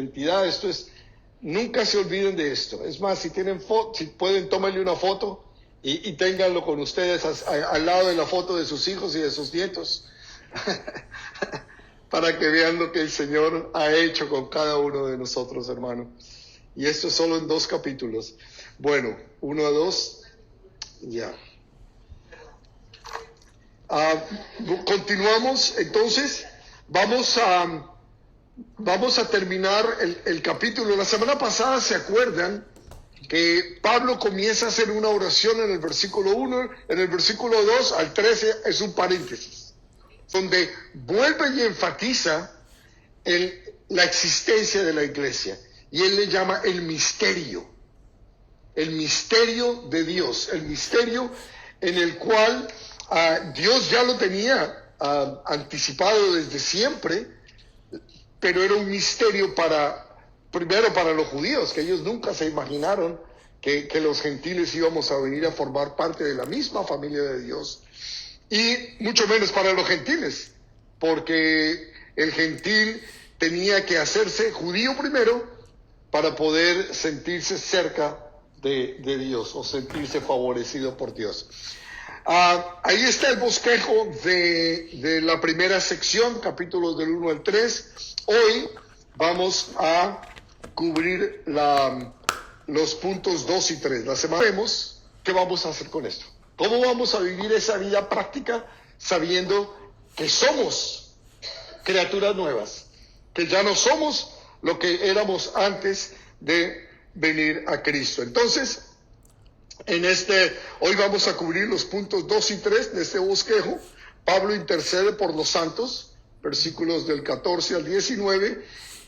identidad. Esto es, nunca se olviden de esto. Es más, si tienen si pueden, tómenle una foto y ténganlo con ustedes al lado de la foto de sus hijos y de sus nietos, para que vean lo que el Señor ha hecho con cada uno de nosotros, hermano. Y esto es solo en 2 capítulos. Bueno, 1 a 2, ya. Continuamos, entonces, vamos a terminar el capítulo. La semana pasada, ¿se acuerdan que Pablo comienza a hacer una oración en el versículo 1, en el versículo 2 al 13 es un paréntesis, donde vuelve y enfatiza la existencia de la iglesia, y él le llama el misterio de Dios, el misterio en el cual Dios ya lo tenía anticipado desde siempre, pero era un misterio primero para los judíos, que ellos nunca se imaginaron que los gentiles íbamos a venir a formar parte de la misma familia de Dios, y mucho menos para los gentiles, porque el gentil tenía que hacerse judío primero para poder sentirse cerca de Dios o sentirse favorecido por Dios. Ahí está el bosquejo de la primera sección, capítulos del 1 al 3. Hoy vamos a cubrir los puntos 2 y 3. La semana vemos qué vamos a hacer con esto. ¿Cómo vamos a vivir esa vida práctica sabiendo que somos criaturas nuevas? Que ya no somos lo que éramos antes de venir a Cristo. Entonces, hoy vamos a cubrir los puntos 2 y 3 de este bosquejo. Pablo intercede por los santos, versículos del 14 al 19,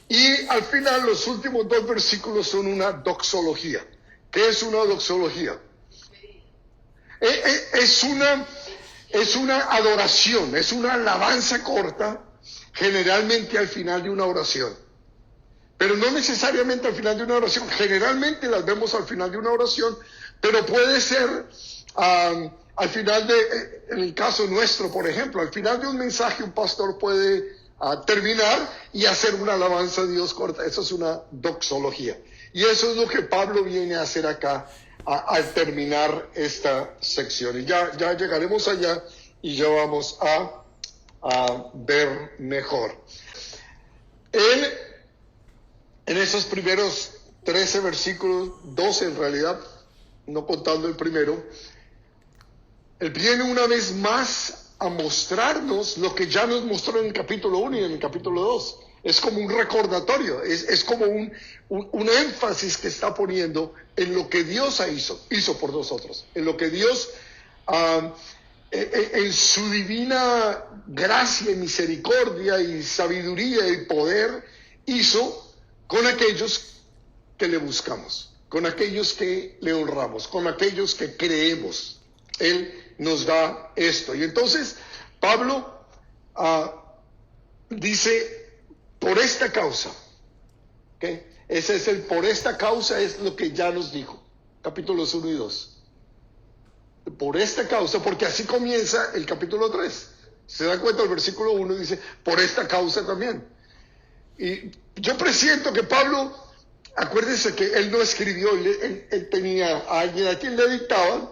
y al final los últimos 2 versículos son una doxología. ¿Qué es una doxología? Es una adoración, es una alabanza corta, generalmente al final de una oración. Pero no necesariamente al final de una oración, generalmente las vemos al final de una oración, pero puede ser al final en el caso nuestro, por ejemplo, al final de un mensaje un pastor puede terminar y hacer una alabanza a Dios corta. Eso es una doxología. Y eso es lo que Pablo viene a hacer acá al terminar esta sección. Y ya llegaremos allá y ya vamos a ver mejor. En esos primeros 13 versículos, 12 en realidad, no contando el primero, él viene una vez más a mostrarnos lo que ya nos mostró en el capítulo 1 y en el capítulo 2. Es como un recordatorio, es como un énfasis que está poniendo en lo que Dios hizo por nosotros, en lo que Dios, en su divina gracia y misericordia y sabiduría y poder, hizo con aquellos que le buscamos, con aquellos que le honramos, con aquellos que creemos. Él nos da esto. Y entonces Pablo dice, por esta causa, ¿okay? Ese es por esta causa, es lo que ya nos dijo, capítulos 1 y 2. Por esta causa, porque así comienza el capítulo 3. Se da cuenta, el versículo 1 dice, por esta causa también. Y yo presiento que Pablo, acuérdense que él no escribió, él tenía a alguien a quien le dictaban,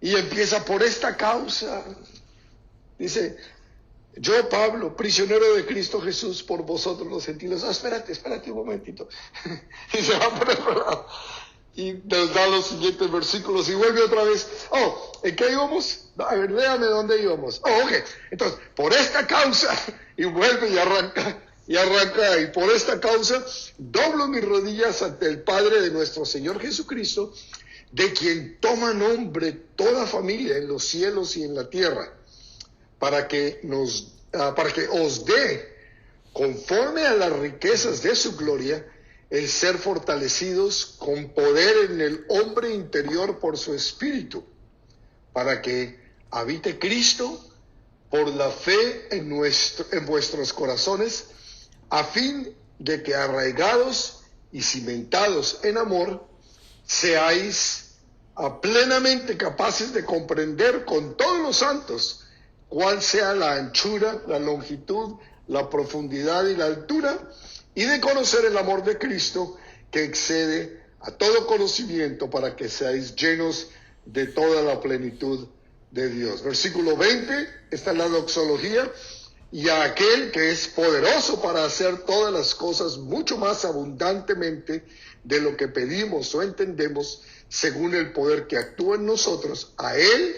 y empieza por esta causa. Dice, yo, Pablo, prisionero de Cristo Jesús por vosotros los gentiles. Espérate un momentito. Y se va por otro lado. Y nos da los siguientes versículos y vuelve otra vez. ¿En qué íbamos? A ver, léame dónde íbamos. Ok. Entonces, por esta causa, y vuelve y arranca. Y por esta causa, doblo mis rodillas ante el Padre de nuestro Señor Jesucristo, de quien toma nombre toda familia en los cielos y en la tierra, para que os dé, conforme a las riquezas de su gloria, el ser fortalecidos con poder en el hombre interior por su espíritu, para que habite Cristo por la fe en vuestros corazones, a fin de que arraigados y cimentados en amor, seáis plenamente capaces de comprender con todos los santos cuál sea la anchura, la longitud, la profundidad y la altura, y de conocer el amor de Cristo que excede a todo conocimiento, para que seáis llenos de toda la plenitud de Dios. Versículo 20, esta es la doxología. Y a aquel que es poderoso para hacer todas las cosas mucho más abundantemente de lo que pedimos o entendemos, según el poder que actúa en nosotros, a él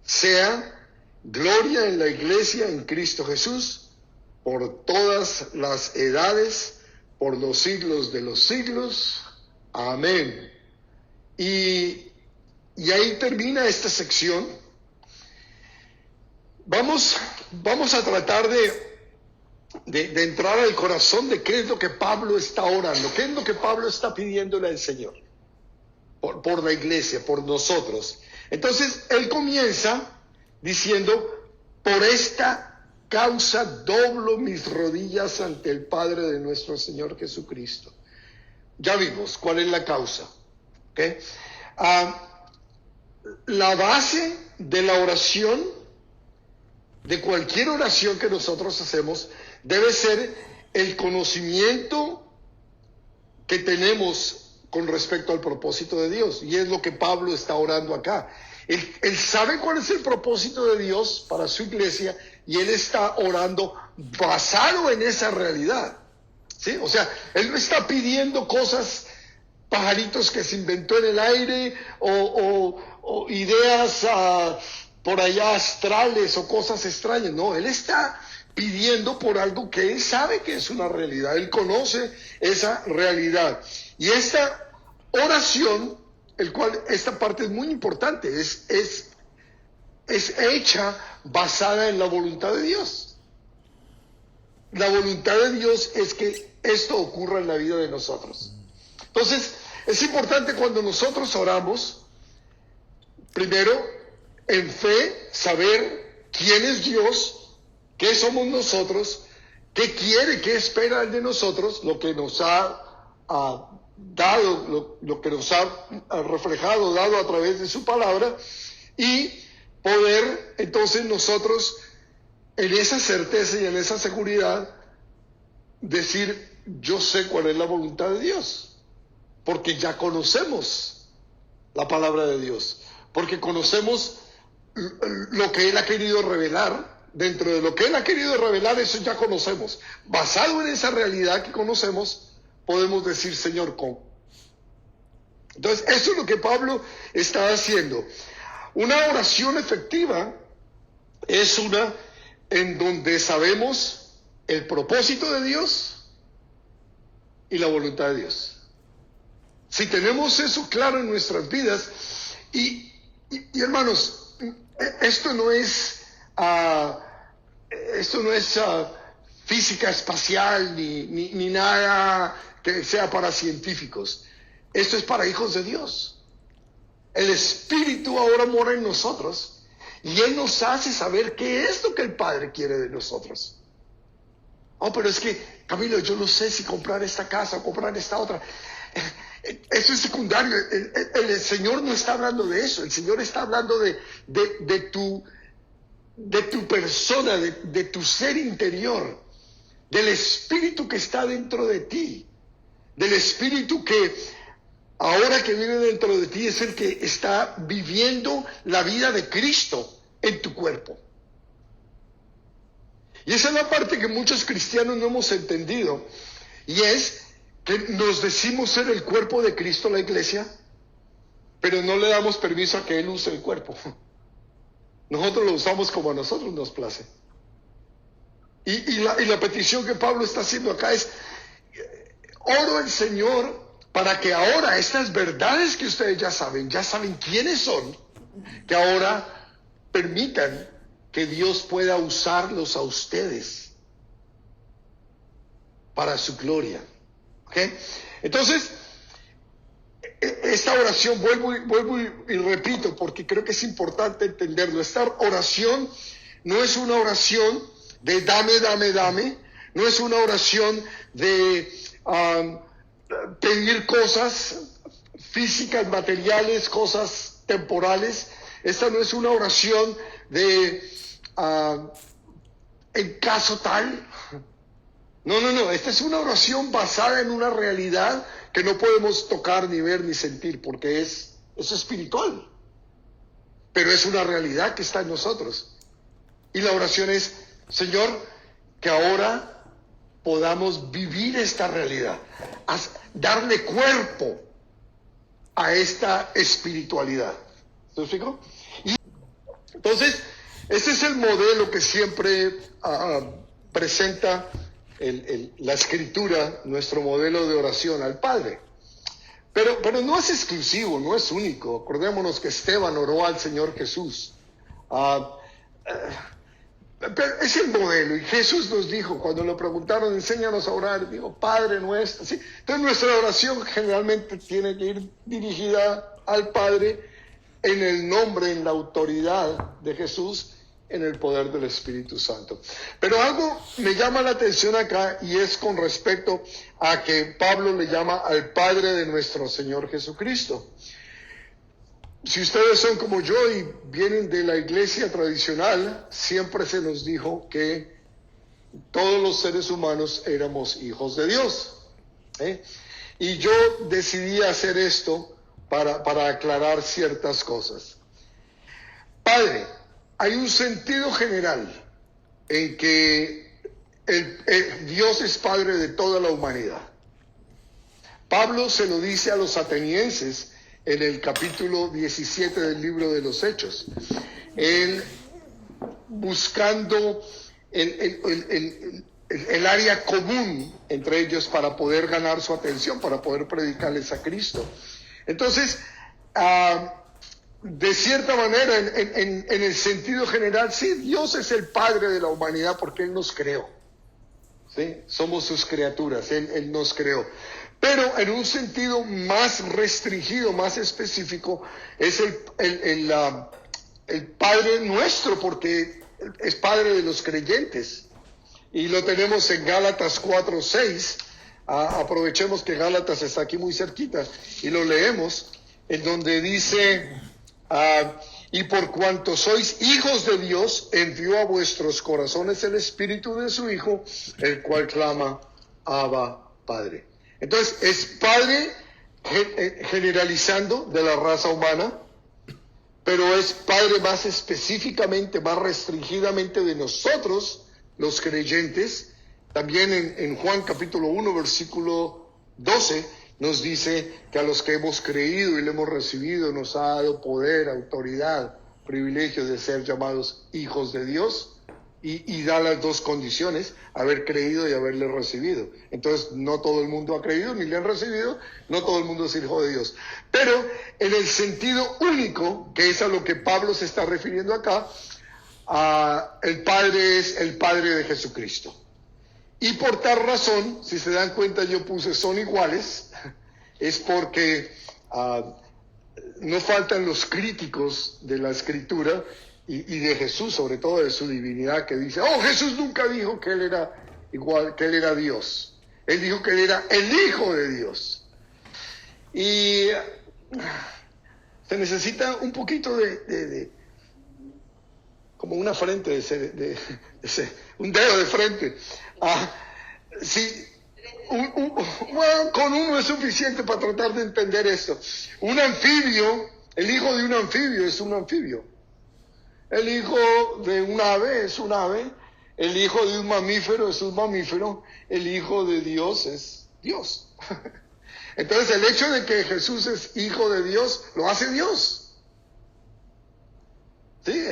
sea gloria en la iglesia en Cristo Jesús, por todas las edades, por los siglos de los siglos. Amén. Y ahí termina esta sección. Vamos a tratar de entrar al corazón de qué es lo que Pablo está orando, qué es lo que Pablo está pidiéndole al Señor, por la iglesia, por nosotros. Entonces, él comienza diciendo: por esta causa doblo mis rodillas ante el Padre de nuestro Señor Jesucristo. Ya vimos cuál es la causa. ¿Okay? La base de la oración, de cualquier oración que nosotros hacemos, debe ser el conocimiento que tenemos con respecto al propósito de Dios. Y es lo que Pablo está orando acá. Él sabe cuál es el propósito de Dios para su iglesia, y él está orando basado en esa realidad. ¿Sí? O sea, él no está pidiendo cosas, pajaritos que se inventó en el aire, o ideas por allá astrales o cosas extrañas. No, él está pidiendo por algo que él sabe que es una realidad. Él conoce esa realidad. Y esta oración, esta parte es muy importante, es hecha basada en la voluntad de Dios. La voluntad de Dios es que esto ocurra en la vida de nosotros. Entonces, es importante cuando nosotros oramos, primero, en fe, saber quién es Dios, qué somos nosotros, qué quiere, qué espera de nosotros, lo que nos ha dado, lo que nos ha reflejado, dado a través de su palabra, y poder entonces nosotros, en esa certeza y en esa seguridad, decir: yo sé cuál es la voluntad de Dios, porque ya conocemos la palabra de Dios, porque conocemos lo que él ha querido revelar. Dentro de lo que él ha querido revelar, eso ya conocemos. Basado en esa realidad que conocemos, podemos decir: Señor, ¿cómo? Entonces, eso es lo que Pablo está haciendo. Una oración efectiva es una en donde sabemos el propósito de Dios y la voluntad de Dios. Si tenemos eso claro en nuestras vidas, y hermanos, esto no es física espacial ni nada que sea para científicos. Esto es para hijos de Dios. El Espíritu ahora mora en nosotros, y Él nos hace saber qué es lo que el Padre quiere de nosotros. Oh, pero es que, Camilo, yo no sé si comprar esta casa o comprar esta otra. Eso es secundario. El Señor no está hablando de eso. El Señor está hablando de tu persona, de tu ser interior, del Espíritu que está dentro de ti, del Espíritu que ahora que vive dentro de ti es el que está viviendo la vida de Cristo en tu cuerpo. Y esa es la parte que muchos cristianos no hemos entendido, y es que nos decimos ser el cuerpo de Cristo, la iglesia, pero no le damos permiso a que Él use el cuerpo. Nosotros lo usamos como a nosotros nos place. Y la petición que Pablo está haciendo acá es: oro al Señor para que ahora estas verdades que ustedes ya saben quiénes son, que ahora permitan que Dios pueda usarlos a ustedes para su gloria. ¿Okay? Entonces, esta oración, vuelvo y repito, porque creo que es importante entenderlo. Esta oración no es una oración de dame, no es una oración de pedir cosas físicas, materiales, cosas temporales. Esta no es una oración de en caso tal. No. Esta es una oración basada en una realidad que no podemos tocar, ni ver, ni sentir, porque es espiritual. Pero es una realidad que está en nosotros. Y la oración es, Señor, que ahora podamos vivir esta realidad, darle cuerpo a esta espiritualidad. ¿Se explico? Y entonces, este es el modelo que siempre presenta la Escritura, nuestro modelo de oración al Padre. Pero no es exclusivo, no es único. Acordémonos que Esteban oró al Señor Jesús. Pero es el modelo, y Jesús nos dijo, cuando le preguntaron, enséñanos a orar, dijo, Padre nuestro. ¿Sí? Entonces nuestra oración generalmente tiene que ir dirigida al Padre en el nombre, en la autoridad de Jesús, en el poder del Espíritu Santo. Pero algo me llama la atención acá, y es con respecto a que Pablo le llama al Padre de nuestro Señor Jesucristo. Si ustedes son como yo y vienen de la iglesia tradicional, siempre se nos dijo que todos los seres humanos éramos hijos de Dios. Y yo decidí hacer esto para aclarar ciertas cosas. Padre, hay un sentido general en que Dios es Padre de toda la humanidad. Pablo se lo dice a los atenienses en el capítulo 17 del libro de los Hechos, él buscando el área común entre ellos para poder ganar su atención, para poder predicarles a Cristo. Entonces, de cierta manera, en el sentido general, sí, Dios es el Padre de la humanidad porque Él nos creó. ¿Sí? Somos sus criaturas, Él nos creó. Pero en un sentido más restringido, más específico, es el Padre nuestro, porque es Padre de los creyentes. Y lo tenemos en Gálatas 4:6. Aprovechemos que Gálatas está aquí muy cerquita y lo leemos, en donde dice, y por cuanto sois hijos de Dios, envió a vuestros corazones el Espíritu de su Hijo, el cual clama, Abba, Padre. Entonces, es Padre generalizando de la raza humana, pero es Padre más específicamente, más restringidamente de nosotros, los creyentes. También en Juan capítulo 1, versículo 12, nos dice que a los que hemos creído y le hemos recibido nos ha dado poder, autoridad, privilegio de ser llamados hijos de Dios. Y da las dos condiciones, haber creído y haberle recibido. Entonces, no todo el mundo ha creído ni le han recibido, no todo el mundo es hijo de Dios. Pero en el sentido único, que es a lo que Pablo se está refiriendo acá, el Padre es el Padre de Jesucristo. Y por tal razón, si se dan cuenta, yo puse son iguales, es porque no faltan los críticos de la Escritura, y de Jesús, sobre todo de su divinidad, que dice, Jesús nunca dijo que Él era igual, que Él era Dios. Él dijo que Él era el Hijo de Dios. Y se necesita un poquito de como una frente, un dedo de frente. Bueno, con uno es suficiente para tratar de entender esto. Un anfibio, el hijo de un anfibio es un anfibio. El hijo de un ave es un ave, el hijo de un mamífero es un mamífero, el hijo de Dios es Dios. Entonces el hecho de que Jesús es hijo de Dios, lo hace Dios. ¿Sí?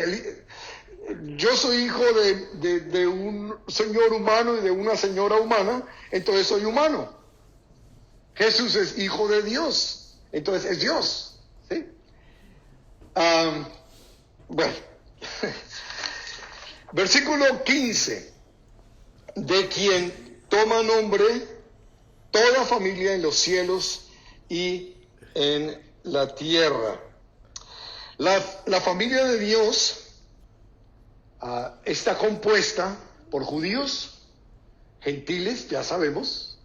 Yo soy hijo de un señor humano y de una señora humana, entonces soy humano. Jesús es hijo de Dios, entonces es Dios. ¿Sí? Bueno. Versículo 15, de quien toma nombre toda familia en los cielos y en la tierra. La familia de Dios está compuesta por judíos, gentiles, ya sabemos.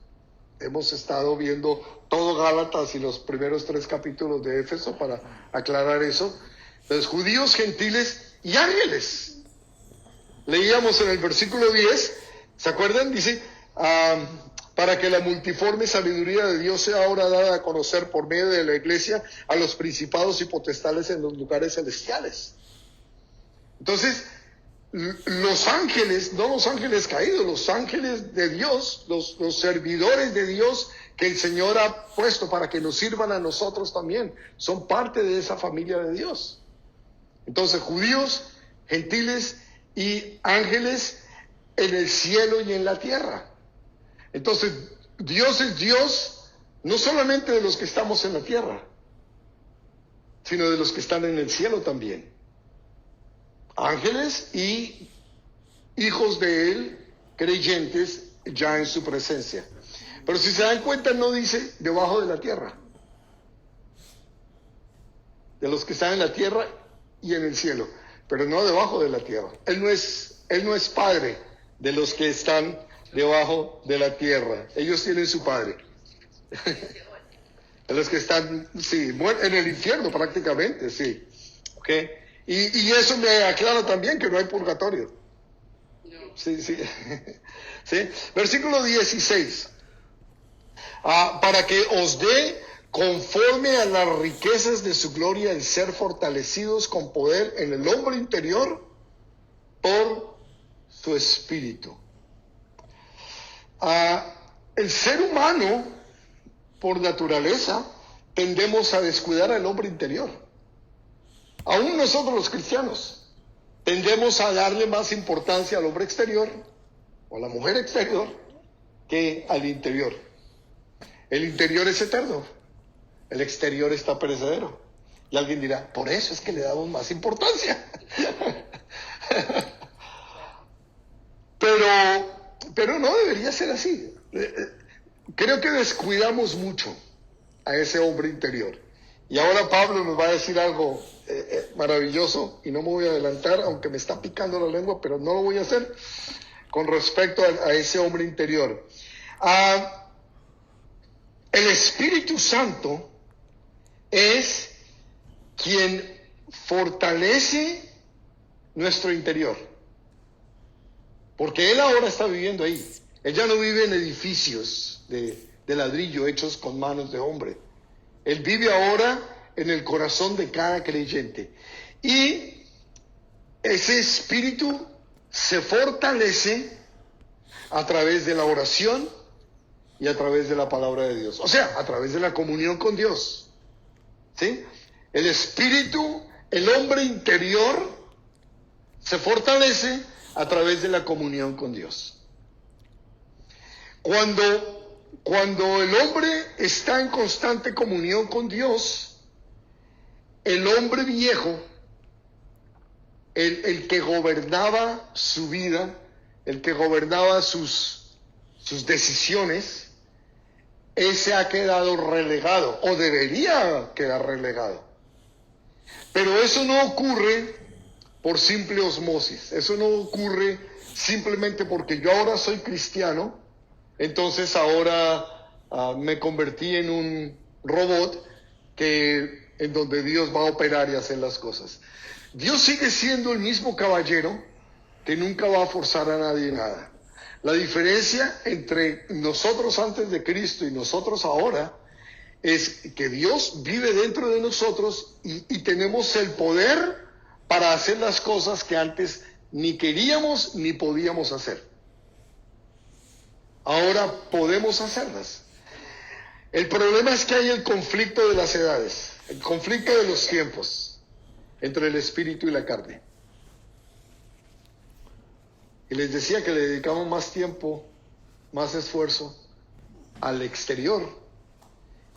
Hemos estado viendo todo Gálatas y los primeros 3 capítulos de Éfeso para aclarar eso. Entonces, judíos, gentiles y ángeles. Leíamos en el versículo 10, ¿se acuerdan? Dice, para que la multiforme sabiduría de Dios sea ahora dada a conocer por medio de la iglesia a los principados y potestades en los lugares celestiales. Entonces, los ángeles, no los ángeles caídos, los ángeles de Dios, los servidores de Dios que el Señor ha puesto para que nos sirvan a nosotros también, son parte de esa familia de Dios. Entonces, judíos, gentiles y ángeles en el cielo y en la tierra. Entonces, Dios es Dios no solamente de los que estamos en la tierra, sino de los que están en el cielo también. Ángeles y hijos de Él, creyentes ya en su presencia. Pero si se dan cuenta, no dice debajo de la tierra. De los que están en la tierra y en el cielo, pero no debajo de la tierra. Él no es padre de los que están debajo de la tierra. Ellos tienen su padre. De los que están, sí, en el infierno prácticamente, sí. ¿Okay? Y eso me aclara también que no hay purgatorio. Sí, sí. ¿Sí? Versículo 16. Para que os dé conforme a las riquezas de su gloria el ser fortalecidos con poder en el hombre interior por su espíritu. El ser humano, por naturaleza, tendemos a descuidar al hombre interior. Aún nosotros los cristianos tendemos a darle más importancia al hombre exterior o a la mujer exterior que al interior. El interior es eterno, el exterior está perecedero. Y alguien dirá, por eso es que le damos más importancia. Pero no debería ser así. Creo que descuidamos mucho a ese hombre interior. Y ahora Pablo nos va a decir algo maravilloso, y no me voy a adelantar, aunque me está picando la lengua, pero no lo voy a hacer, con respecto a ese hombre interior. El Espíritu Santo es quien fortalece nuestro interior. Porque Él ahora está viviendo ahí. Él ya no vive en edificios de ladrillo hechos con manos de hombre. Él vive ahora en el corazón de cada creyente. Y ese espíritu se fortalece a través de la oración y a través de la palabra de Dios. O sea, a través de la comunión con Dios. ¿Sí? El espíritu, el hombre interior, se fortalece a través de la comunión con Dios. Cuando el hombre está en constante comunión con Dios, el hombre viejo, el que gobernaba su vida, el que gobernaba sus decisiones, ese ha quedado relegado, o debería quedar relegado. Pero eso no ocurre por simple osmosis, eso no ocurre simplemente porque yo ahora soy cristiano, entonces ahora me convertí en un robot en donde Dios va a operar y hacer las cosas. Dios sigue siendo el mismo caballero que nunca va a forzar a nadie nada. La diferencia entre nosotros antes de Cristo y nosotros ahora es que Dios vive dentro de nosotros y tenemos el poder para hacer las cosas que antes ni queríamos ni podíamos hacer. Ahora podemos hacerlas. El problema es que hay el conflicto de las edades, el conflicto de los tiempos entre el espíritu y la carne. Y les decía que le dedicamos más tiempo, más esfuerzo al exterior.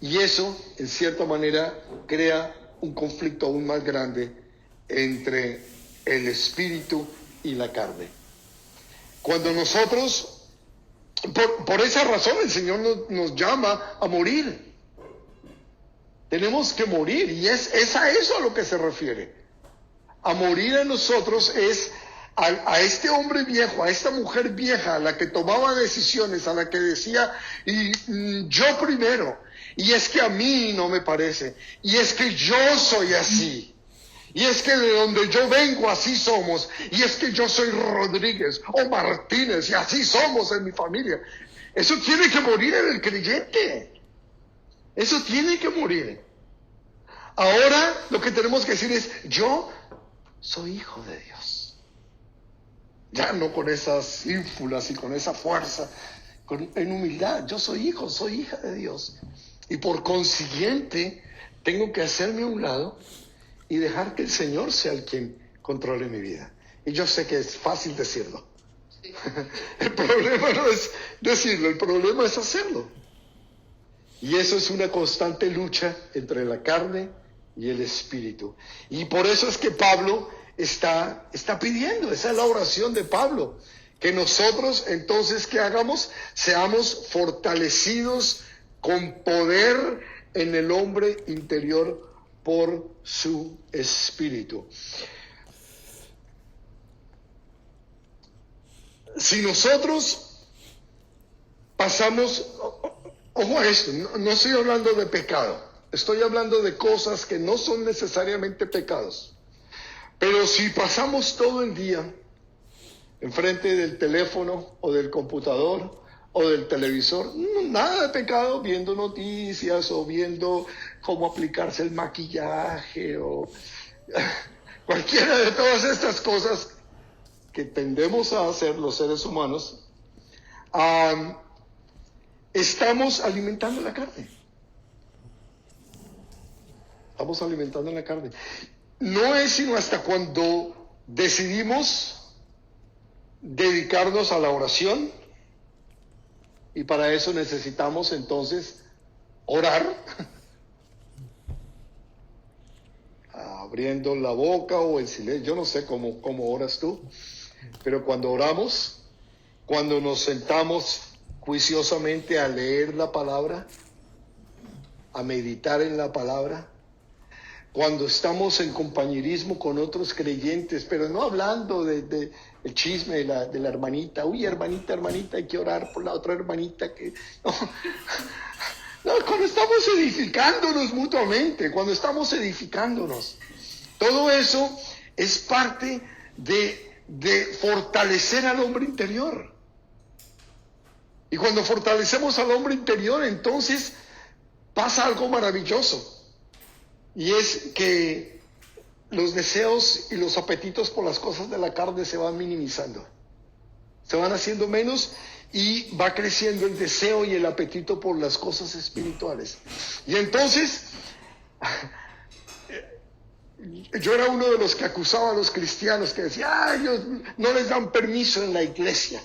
Y eso, en cierta manera, crea un conflicto aún más grande entre el espíritu y la carne. Cuando nosotros, por esa razón el Señor nos llama a morir. Tenemos que morir, y es a eso a lo que se refiere. A morir a nosotros es a este hombre viejo, a esta mujer vieja, a la que tomaba decisiones, a la que decía, yo primero, y es que a mí no me parece, y es que yo soy así. Y es que de donde yo vengo así somos. Y es que yo soy Rodríguez o Martínez y así somos en mi familia. Eso tiene que morir en el creyente. Eso tiene que morir. Ahora lo que tenemos que decir es, yo soy hijo de Dios. Ya no con esas ínfulas y con esa fuerza, en humildad. Yo soy hijo, soy hija de Dios. Y por consiguiente, tengo que hacerme a un lado y dejar que el Señor sea el quien controle mi vida. Y yo sé que es fácil decirlo. El problema no es decirlo, el problema es hacerlo. Y eso es una constante lucha entre la carne y el espíritu. Y por eso es que Pablo está pidiendo, esa es la oración de Pablo, que nosotros entonces, ¿qué hagamos? Seamos fortalecidos con poder en el hombre interior por su espíritu. Si nosotros pasamos, ojo a esto, no estoy hablando de pecado, estoy hablando de cosas que no son necesariamente pecados, pero si pasamos todo el día enfrente del teléfono o del computador o del televisor, nada de pecado, viendo noticias o viendo cómo aplicarse el maquillaje o cualquiera de todas estas cosas que tendemos a hacer los seres humanos, estamos alimentando la carne. Estamos alimentando la carne. No es sino hasta cuando decidimos dedicarnos a la oración, y para eso necesitamos entonces orar, abriendo la boca o el silencio. Yo no sé cómo oras tú, pero cuando oramos, cuando nos sentamos juiciosamente a leer la palabra, a meditar en la palabra, cuando estamos en compañerismo con otros creyentes, pero no hablando de el chisme de la hermanita, uy, hermanita, hay que orar por la otra hermanita que... No, cuando estamos edificándonos mutuamente, cuando estamos edificándonos, todo eso es parte de fortalecer al hombre interior. Y cuando fortalecemos al hombre interior, entonces pasa algo maravilloso. Y es que los deseos y los apetitos por las cosas de la carne se van minimizando. Se van haciendo menos y va creciendo el deseo y el apetito por las cosas espirituales. Y entonces, yo era uno de los que acusaba a los cristianos que decía, ellos no les dan permiso en la iglesia.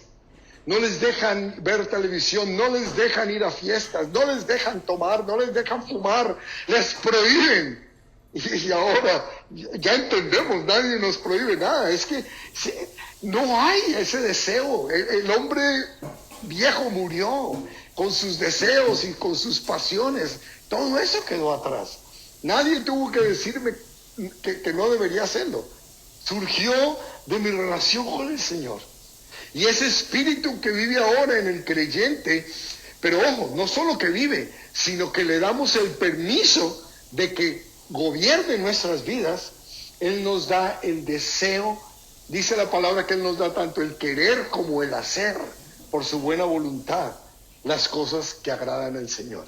No les dejan ver televisión, no les dejan ir a fiestas, no les dejan tomar, no les dejan fumar, les prohíben. Y ahora ya entendemos, nadie nos prohíbe nada. Es que no hay ese deseo. El hombre viejo murió con sus deseos y con sus pasiones. Todo eso quedó atrás. Nadie tuvo que decirme que no debería hacerlo. Surgió de mi relación con el Señor. Y ese espíritu que vive ahora en el creyente, pero ojo, no solo que vive, sino que le damos el permiso de que gobierne nuestras vidas. Él nos da el deseo, dice la palabra que Él nos da tanto el querer como el hacer, por su buena voluntad, las cosas que agradan al Señor.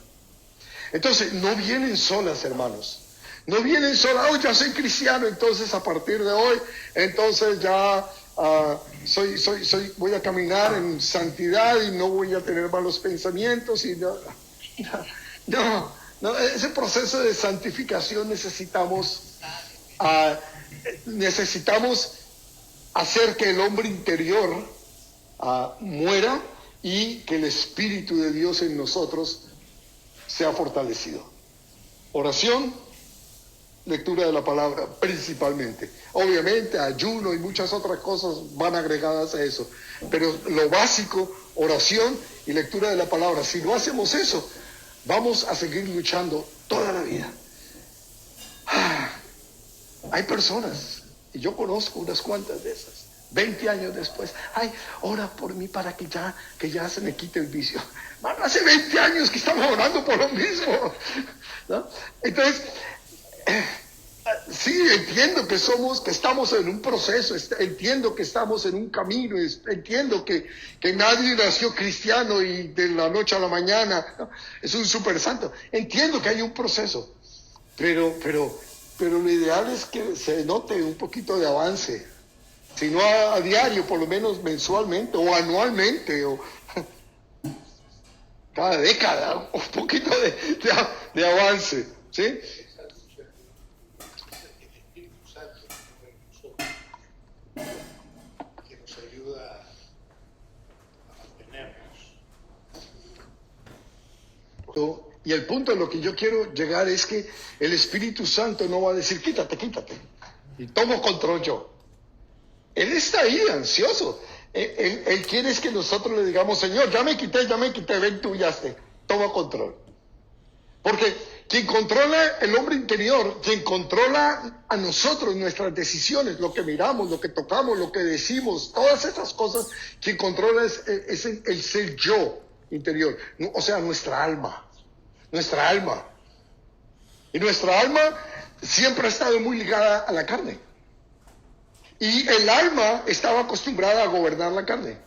Entonces, no vienen solas, hermanos. No vienen solas, ya soy cristiano, entonces a partir de hoy, entonces ya... voy a caminar en santidad y no voy a tener malos pensamientos y no, ese proceso de santificación necesitamos hacer que el hombre interior muera y que el Espíritu de Dios en nosotros sea fortalecido. Oración, lectura de la palabra principalmente. Obviamente ayuno y muchas otras cosas van agregadas a eso, pero lo básico, oración y lectura de la palabra. Si no hacemos eso, vamos a seguir luchando toda la vida. Hay personas, y yo conozco unas cuantas de esas, 20 años después, ora por mí para que ya se me quite el vicio. Bueno, hace 20 años que estamos orando por lo mismo, ¿no? Entonces, Sí, entiendo que estamos en un proceso, entiendo que estamos en un camino, entiendo que nadie nació cristiano y de la noche a la mañana, ¿no? Es un super santo. Entiendo que hay un proceso, pero lo ideal es que se note un poquito de avance, si no a diario, por lo menos mensualmente o anualmente o cada década, un poquito de avance, ¿sí? Y el punto a lo que yo quiero llegar es que el Espíritu Santo no va a decir, quítate, y tomo control yo. Él está ahí ansioso. Él quiere es que nosotros le digamos, Señor, ya me quité, ven tú, ya esté, toma control. Porque quien controla el hombre interior, quien controla a nosotros, nuestras decisiones, lo que miramos, lo que tocamos, lo que decimos, todas esas cosas, quien controla es el ser yo interior, o sea, nuestra alma. Y nuestra alma siempre ha estado muy ligada a la carne. Y el alma estaba acostumbrada a gobernar la carne.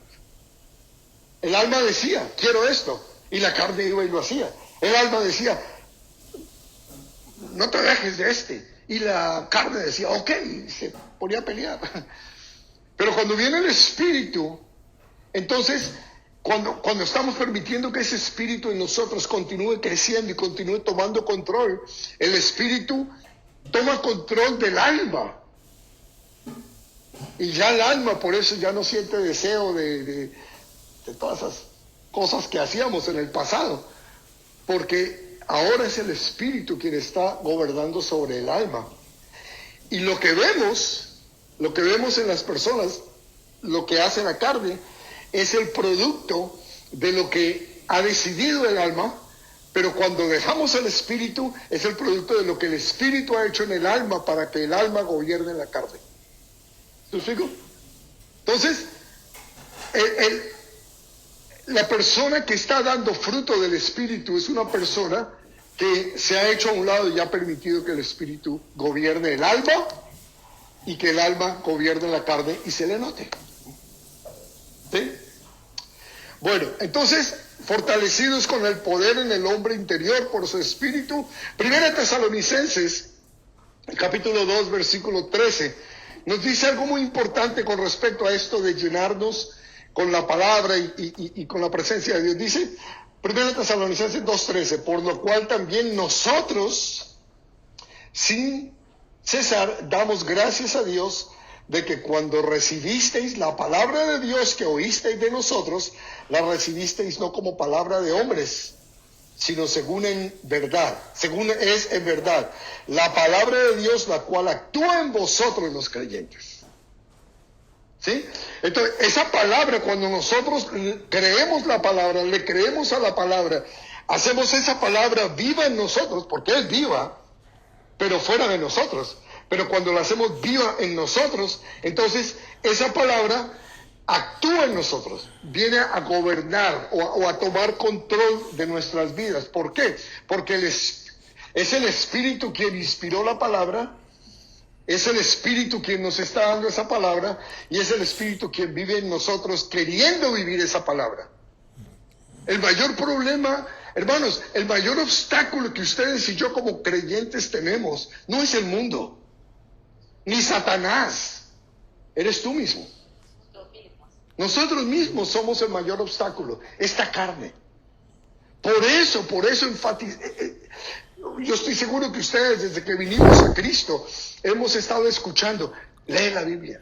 El alma decía, quiero esto, y la carne iba y lo hacía. El alma decía, no te dejes de este. Y la carne decía, ok, y se ponía a pelear. Pero cuando viene el Espíritu, entonces, cuando estamos permitiendo que ese Espíritu en nosotros continúe creciendo y continúe tomando control, el Espíritu toma control del alma. Y ya el alma, por eso ya no siente deseo de todas esas cosas que hacíamos en el pasado. Porque ahora es el Espíritu quien está gobernando sobre el alma. Y lo que vemos en las personas, lo que hace la carne, es el producto de lo que ha decidido el alma, pero cuando dejamos el Espíritu, es el producto de lo que el Espíritu ha hecho en el alma para que el alma gobierne la carne. ¿Te explico? Entonces, la persona que está dando fruto del Espíritu es una persona que se ha hecho a un lado y ha permitido que el Espíritu gobierne el alma y que el alma gobierne la carne y se le note. ¿Sí? Bueno, entonces, fortalecidos con el poder en el hombre interior por su Espíritu. Primera Tesalonicenses, capítulo 2, versículo 13, nos dice algo muy importante con respecto a esto de llenarnos con la palabra y con la presencia de Dios. Dice, Primera Tesalonicenses 2:13, por lo cual también nosotros, sin cesar, damos gracias a Dios de que cuando recibisteis la palabra de Dios que oísteis de nosotros, la recibisteis no como palabra de hombres, sino según es en verdad, la palabra de Dios, la cual actúa en vosotros los creyentes. ¿Sí? Entonces, esa palabra, cuando nosotros creemos la palabra, le creemos a la palabra, hacemos esa palabra viva en nosotros, porque es viva, pero fuera de nosotros. Pero cuando la hacemos viva en nosotros, entonces esa palabra actúa en nosotros, viene a gobernar o a tomar control de nuestras vidas. ¿Por qué? Porque es el Espíritu quien inspiró la palabra, es el Espíritu quien nos está dando esa palabra y es el Espíritu quien vive en nosotros queriendo vivir esa palabra. El mayor problema, hermanos, el mayor obstáculo que ustedes y yo como creyentes tenemos no es el mundo, ni Satanás, eres tú mismo. Nosotros mismos somos el mayor obstáculo, esta carne. Por eso yo estoy seguro que ustedes desde que vinimos a Cristo hemos estado escuchando, lee la Biblia,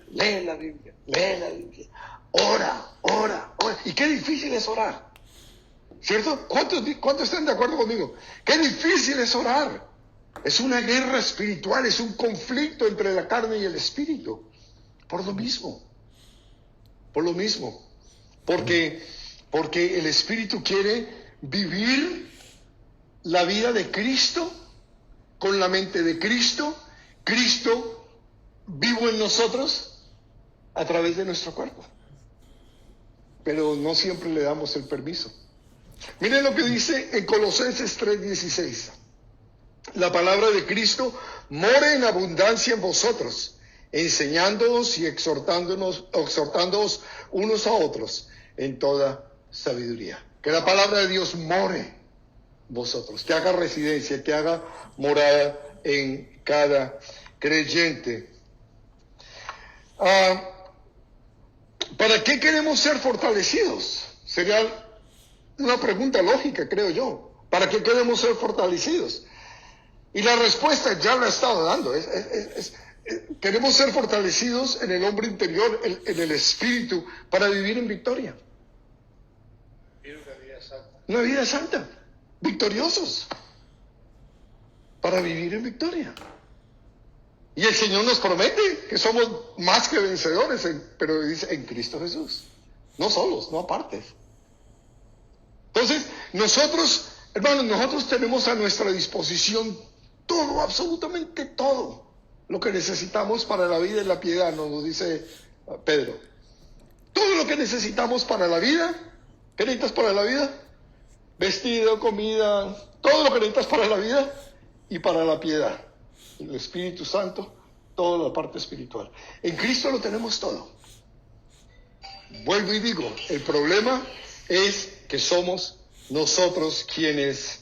ora. Y qué difícil es orar, ¿cierto? ¿Cuántos están de acuerdo conmigo? Qué difícil es orar. Es una guerra espiritual, es un conflicto entre la carne y el espíritu. Por lo mismo. Porque el espíritu quiere vivir la vida de Cristo, con la mente de Cristo, Cristo vivo en nosotros a través de nuestro cuerpo. Pero no siempre le damos el permiso. Miren lo que dice en Colosenses 3:16. La palabra de Cristo more en abundancia en vosotros, enseñándoos y exhortándoos unos a otros en toda sabiduría. Que la palabra de Dios more vosotros, que haga residencia, que haga morada en cada creyente. ¿Para qué queremos ser fortalecidos? Sería una pregunta lógica, creo yo. ¿Para qué queremos ser fortalecidos? Y la respuesta ya la he estado dando. Queremos ser fortalecidos en el hombre interior, en el espíritu, para vivir en victoria. Una vida santa, victoriosos, para vivir en victoria. Y el Señor nos promete que somos más que vencedores, pero dice en Cristo Jesús. No solos, no apartes. Entonces, nosotros, hermanos, nosotros tenemos a nuestra disposición todo, absolutamente todo, lo que necesitamos para la vida y la piedad, nos dice Pedro. Todo lo que necesitamos para la vida. ¿Qué necesitas para la vida? Vestido, comida, todo lo que necesitas para la vida y para la piedad. El Espíritu Santo, toda la parte espiritual. En Cristo lo tenemos todo. Vuelvo y digo, el problema es que somos nosotros quienes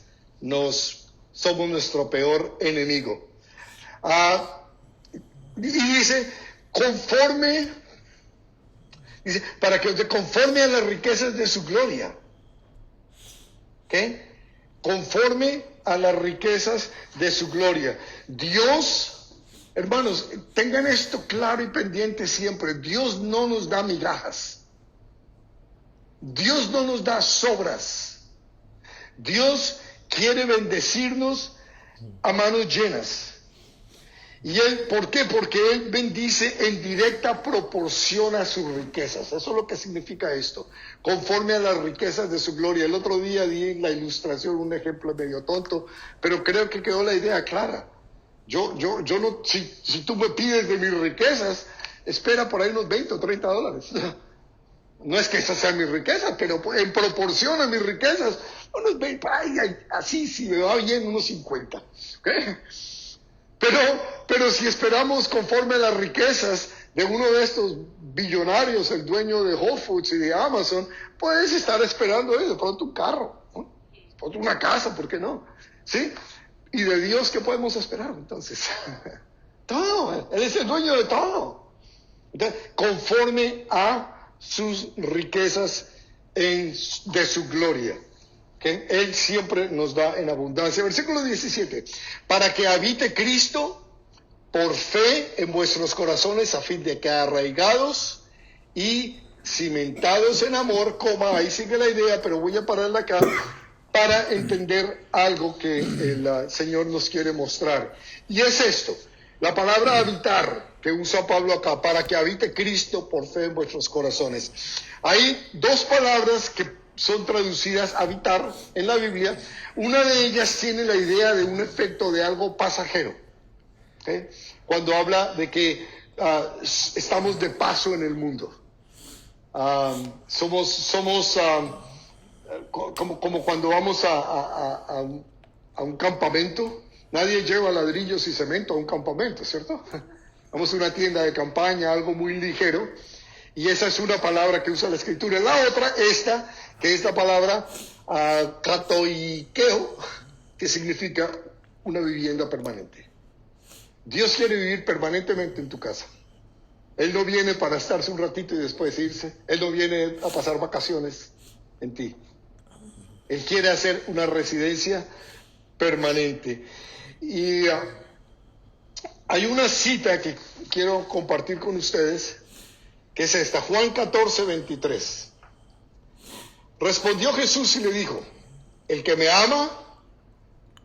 somos nuestro peor enemigo. Y dice, conforme a las riquezas de su gloria. ¿Qué? Conforme a las riquezas de su gloria. Dios, hermanos, tengan esto claro y pendiente siempre. Dios no nos da migajas. Dios no nos da sobras. Dios quiere bendecirnos a manos llenas. ¿Y Él por qué? Porque Él bendice en directa proporción a sus riquezas. Eso es lo que significa esto. Conforme a las riquezas de su gloria. El otro día di la ilustración, un ejemplo medio tonto, pero creo que quedó la idea clara. Yo no, si tú me pides de mis riquezas, espera por ahí unos 20 o 30 dólares. No es que esa sea mi riqueza, pero en proporción a mis riquezas, unos 20, así si me va bien, unos 50. ¿Okay? Pero si esperamos conforme a las riquezas de uno de estos billonarios, el dueño de Whole Foods y de Amazon, puedes estar esperando de pronto un carro, ¿no? De pronto una casa, ¿por qué no? ¿Sí? ¿Y de Dios qué podemos esperar entonces? Todo, Él es el dueño de todo. Entonces, conforme a sus riquezas de su gloria, que Él siempre nos da en abundancia. Versículo 17, para que habite Cristo por fe en vuestros corazones, a fin de que arraigados y cimentados en amor, ahí sigue la idea, pero voy a pararla acá para entender algo que el Señor nos quiere mostrar. Y es esto, la palabra habitar que usa Pablo acá, para que habite Cristo por fe en vuestros corazones. Hay dos palabras que son traducidas habitar en la Biblia. Una de ellas tiene la idea de un efecto de algo pasajero. ¿Okay? Cuando habla de que estamos de paso en el mundo. Somos como cuando vamos a un campamento. Nadie lleva ladrillos y cemento a un campamento, ¿cierto? Vamos a una tienda de campaña, algo muy ligero. Y esa es una palabra que usa la Escritura. La otra, que es la palabra katoikeo, que significa una vivienda permanente. Dios quiere vivir permanentemente en tu casa. Él no viene para estarse un ratito y después irse. Él no viene a pasar vacaciones en ti. Él quiere hacer una residencia permanente. Y hay una cita que quiero compartir con ustedes, que es esta, Juan 14, 23. Respondió Jesús y le dijo, el que me ama,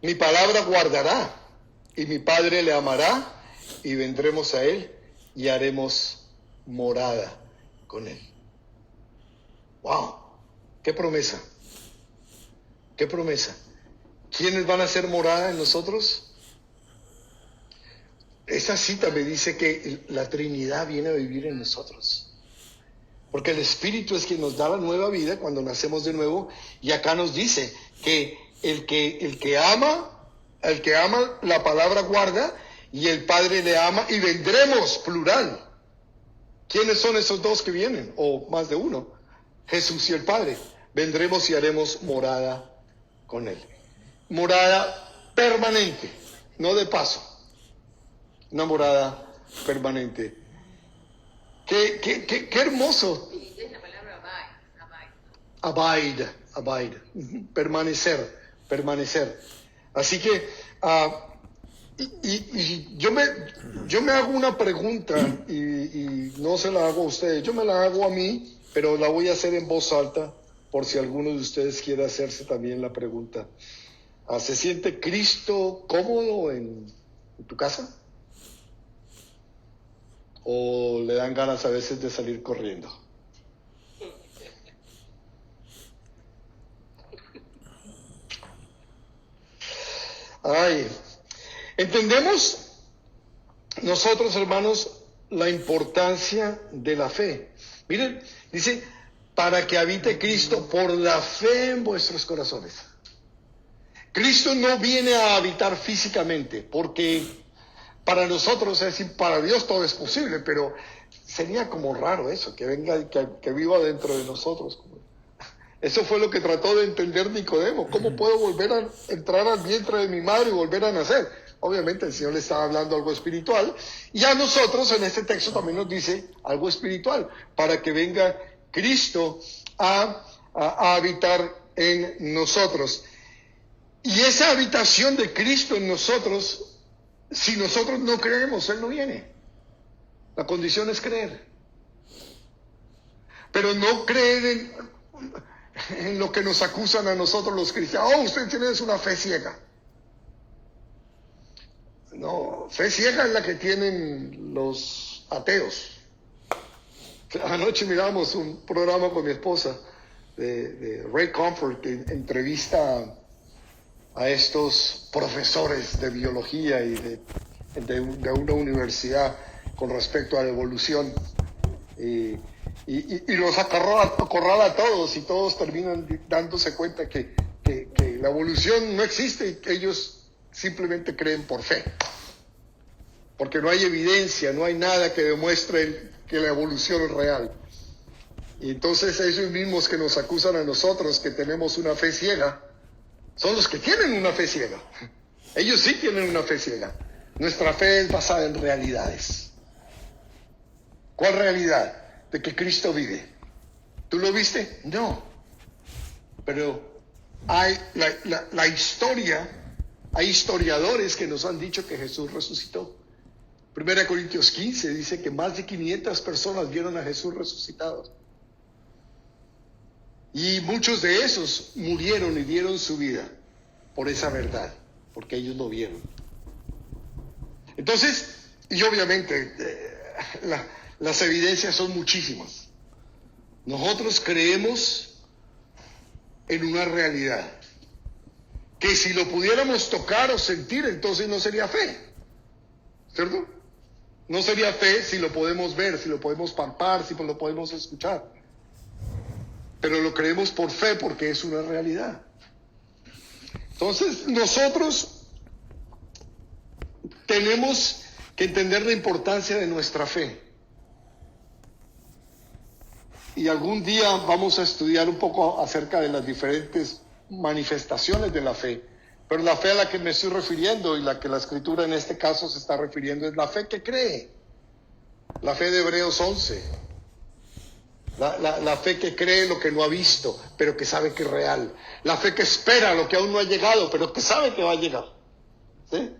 mi palabra guardará, y mi Padre le amará, y vendremos a él, y haremos morada con él. ¡Wow! ¡Qué promesa! ¡Qué promesa! ¿Quiénes van a hacer morada en nosotros? Esa cita me dice que la Trinidad viene a vivir en nosotros. Porque el Espíritu es quien nos da la nueva vida cuando nacemos de nuevo. Y acá nos dice que el que ama la palabra guarda, y el Padre le ama, y vendremos, plural. ¿Quiénes son esos dos que vienen? O más de uno. Jesús y el Padre. Vendremos y haremos morada con Él. Morada permanente, no de paso. Una morada permanente. Qué hermoso. Es la palabra abide. Abide. Permanecer. Así que, y yo me hago una pregunta, y no se la hago a ustedes, yo me la hago a mí, pero la voy a hacer en voz alta, por si alguno de ustedes quiere hacerse también la pregunta. ¿Se siente Cristo cómodo en tu casa? ¿O le dan ganas a veces de salir corriendo? Entendemos nosotros, hermanos, la importancia de la fe. Miren, dice, para que habite Cristo por la fe en vuestros corazones. Cristo no viene a habitar físicamente, porque para nosotros, es decir, para Dios todo es posible, pero sería como raro eso, que venga, que viva dentro de nosotros. Eso fue lo que trató de entender Nicodemo. ¿Cómo puedo volver a entrar al vientre de mi madre y volver a nacer? Obviamente el Señor le estaba hablando algo espiritual, y a nosotros en este texto también nos dice algo espiritual, para que venga Cristo a habitar en nosotros. Y esa habitación de Cristo en nosotros, si nosotros no creemos, Él no viene. La condición es creer. Pero no creer en lo que nos acusan a nosotros los cristianos. Usted tiene una fe ciega. No, fe ciega es la que tienen los ateos. Anoche miramos un programa con mi esposa de Ray Comfort, que entrevista a estos profesores de biología y de una universidad con respecto a la evolución, y los acorrala a todos, y todos terminan dándose cuenta que la evolución no existe, y que ellos simplemente creen por fe, porque no hay evidencia, no hay nada que demuestre que la evolución es real. Y entonces ellos mismos que nos acusan a nosotros que tenemos una fe ciega, son los que tienen una fe ciega. Ellos sí tienen una fe ciega. Nuestra fe es basada en realidades. ¿Cuál realidad? De que Cristo vive. ¿Tú lo viste? No. Pero hay la historia, hay historiadores que nos han dicho que Jesús resucitó. 1 Corintios 15 dice que más de 500 personas vieron a Jesús resucitado. Y muchos de esos murieron y dieron su vida por esa verdad, porque ellos lo vieron. Entonces, y obviamente las evidencias son muchísimas. Nosotros creemos en una realidad que si lo pudiéramos tocar o sentir, entonces no sería fe, ¿cierto? No sería fe si lo podemos ver, si lo podemos palpar, si lo podemos escuchar. Pero lo creemos por fe porque es una realidad. Entonces, nosotros tenemos que entender la importancia de nuestra fe. Y algún día vamos a estudiar un poco acerca de las diferentes manifestaciones de la fe. Pero la fe a la que me estoy refiriendo, y la que la Escritura en este caso se está refiriendo, es la fe que cree. La fe de Hebreos 11. La fe que cree lo que no ha visto, pero que sabe que es real. La fe que espera lo que aún no ha llegado, pero que sabe que va a llegar. ¿Sí?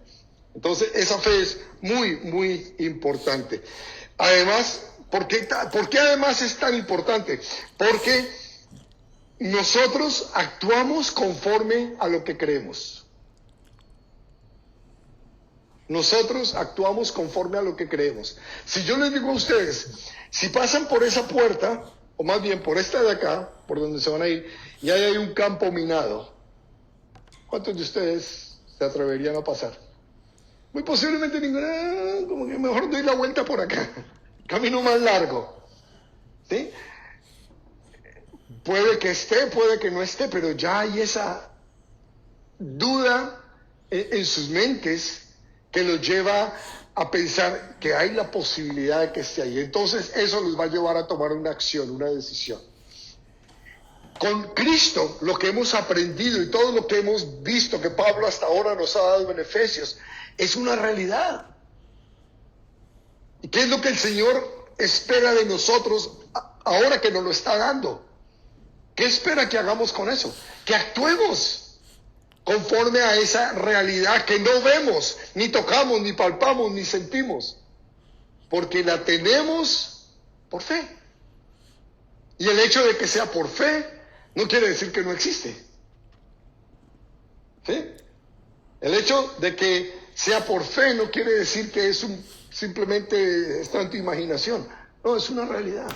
Entonces, esa fe es muy, muy importante. Además, ¿por qué además es tan importante? Porque nosotros actuamos conforme a lo que creemos. Nosotros actuamos conforme a lo que creemos. Si yo les digo a ustedes, si pasan por esa puerta, o más bien por esta de acá, por donde se van a ir, y ahí hay un campo minado, ¿cuántos de ustedes se atreverían a pasar? Muy posiblemente ninguno. Como que mejor doy la vuelta por acá, camino más largo. ¿Sí? Puede que esté, puede que no esté, pero ya hay esa duda en sus mentes que los lleva a pensar que hay la posibilidad de que esté ahí. Entonces eso los va a llevar a tomar una acción, una decisión. Con Cristo, lo que hemos aprendido y todo lo que hemos visto que Pablo hasta ahora nos ha dado en Efesios, es una realidad. ¿Y qué es lo que el Señor espera de nosotros ahora que nos lo está dando? ¿Qué espera que hagamos con eso? Que actuemos conforme a esa realidad que no vemos, ni tocamos, ni palpamos, ni sentimos, porque la tenemos por fe. Y el hecho de que sea por fe no quiere decir que no existe. ¿Sí? El hecho de que sea por fe no quiere decir que es simplemente está en tu imaginación. No, es una realidad.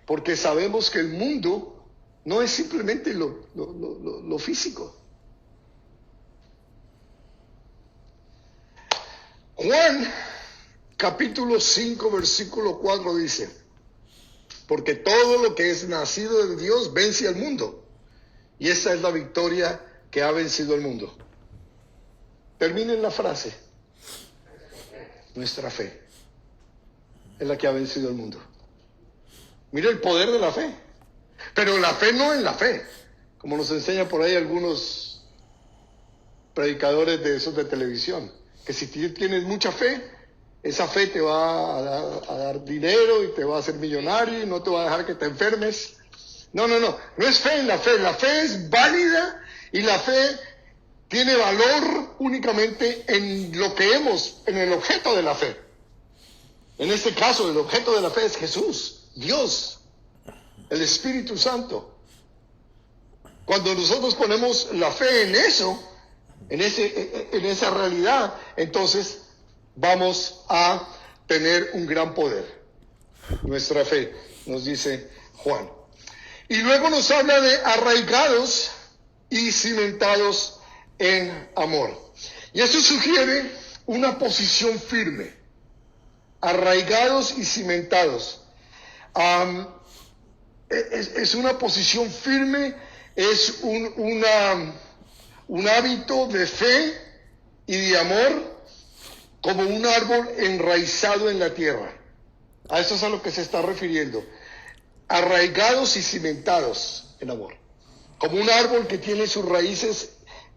Porque sabemos que el mundo no es simplemente lo físico. Juan, capítulo 5, versículo 4 dice: porque todo lo que es nacido de Dios vence al mundo. Y esa es la victoria que ha vencido al mundo. Terminen la frase. Nuestra fe es la que ha vencido al mundo. Mira el poder de la fe. Pero la fe no es la fe, como nos enseñan por ahí algunos predicadores de esos de televisión, que si tienes mucha fe, esa fe te va a dar dinero y te va a hacer millonario y no te va a dejar que te enfermes. No es fe en la fe. La fe es válida y la fe tiene valor únicamente en lo que en el objeto de la fe. En este caso, el objeto de la fe es Jesús, Dios, el Espíritu Santo. Cuando nosotros ponemos la fe en eso, en esa realidad, entonces vamos a tener un gran poder. Nuestra fe, nos dice Juan. Y luego nos habla de arraigados y cimentados en amor. Y eso sugiere una posición firme. Arraigados y cimentados. Es una posición firme, es un hábito de fe y de amor, como un árbol enraizado en la tierra. A eso es a lo que se está refiriendo. Arraigados y cimentados en amor. Como un árbol que tiene sus raíces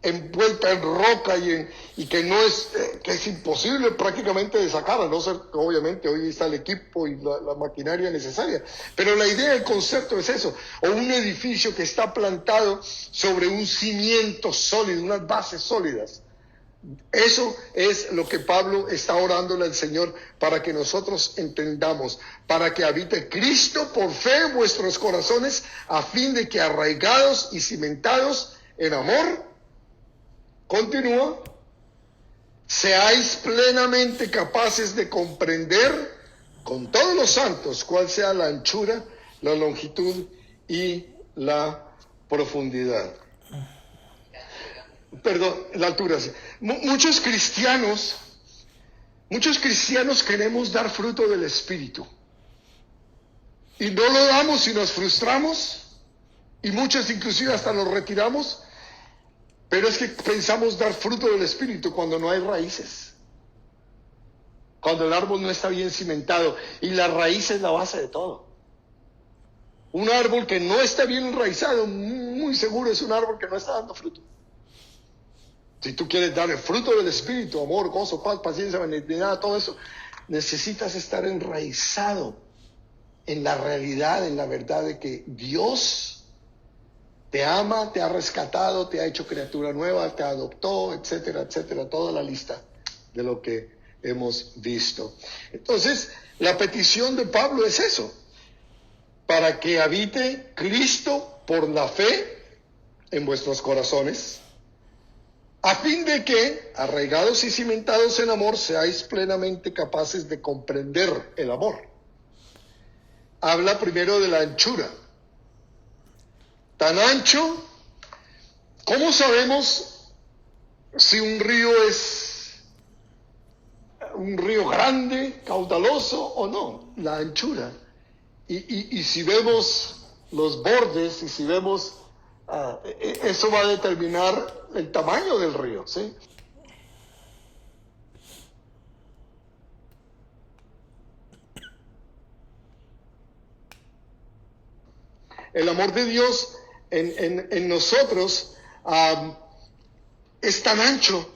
envuelta en roca y que no es, que es imposible prácticamente de sacar, a no ser que obviamente hoy está el equipo y la maquinaria necesaria. Pero la idea, el concepto es eso. O un edificio que está plantado sobre un cimiento sólido, unas bases sólidas. Eso es lo que Pablo está orándole al Señor para que nosotros entendamos, para que habite Cristo por fe en vuestros corazones, a fin de que arraigados y cimentados en amor, continúa, seáis plenamente capaces de comprender con todos los santos cuál sea la anchura, la longitud y la profundidad. Perdón, la altura. Sí. Muchos cristianos queremos dar fruto del Espíritu. Y no lo damos y nos frustramos. Y muchos inclusive hasta nos retiramos. Pero es que pensamos dar fruto del Espíritu cuando no hay raíces. Cuando el árbol no está bien cimentado. Y la raíz es la base de todo. Un árbol que no está bien enraizado, muy seguro es un árbol que no está dando fruto. Si tú quieres dar el fruto del Espíritu, amor, gozo, paz, paciencia, benignidad, todo eso, necesitas estar enraizado en la realidad, en la verdad de que Dios te ama, te ha rescatado, te ha hecho criatura nueva, te adoptó, etcétera, etcétera, toda la lista de lo que hemos visto. Entonces, la petición de Pablo es eso, para que habite Cristo por la fe en vuestros corazones, a fin de que, arraigados y cimentados en amor, seáis plenamente capaces de comprender el amor. Habla primero de la anchura. Tan ancho, ¿cómo sabemos si un río es un río grande, caudaloso o no? La anchura. Y si vemos los bordes y si vemos... eso va a determinar el tamaño del río, ¿sí? el amor de Dios en nosotros es tan ancho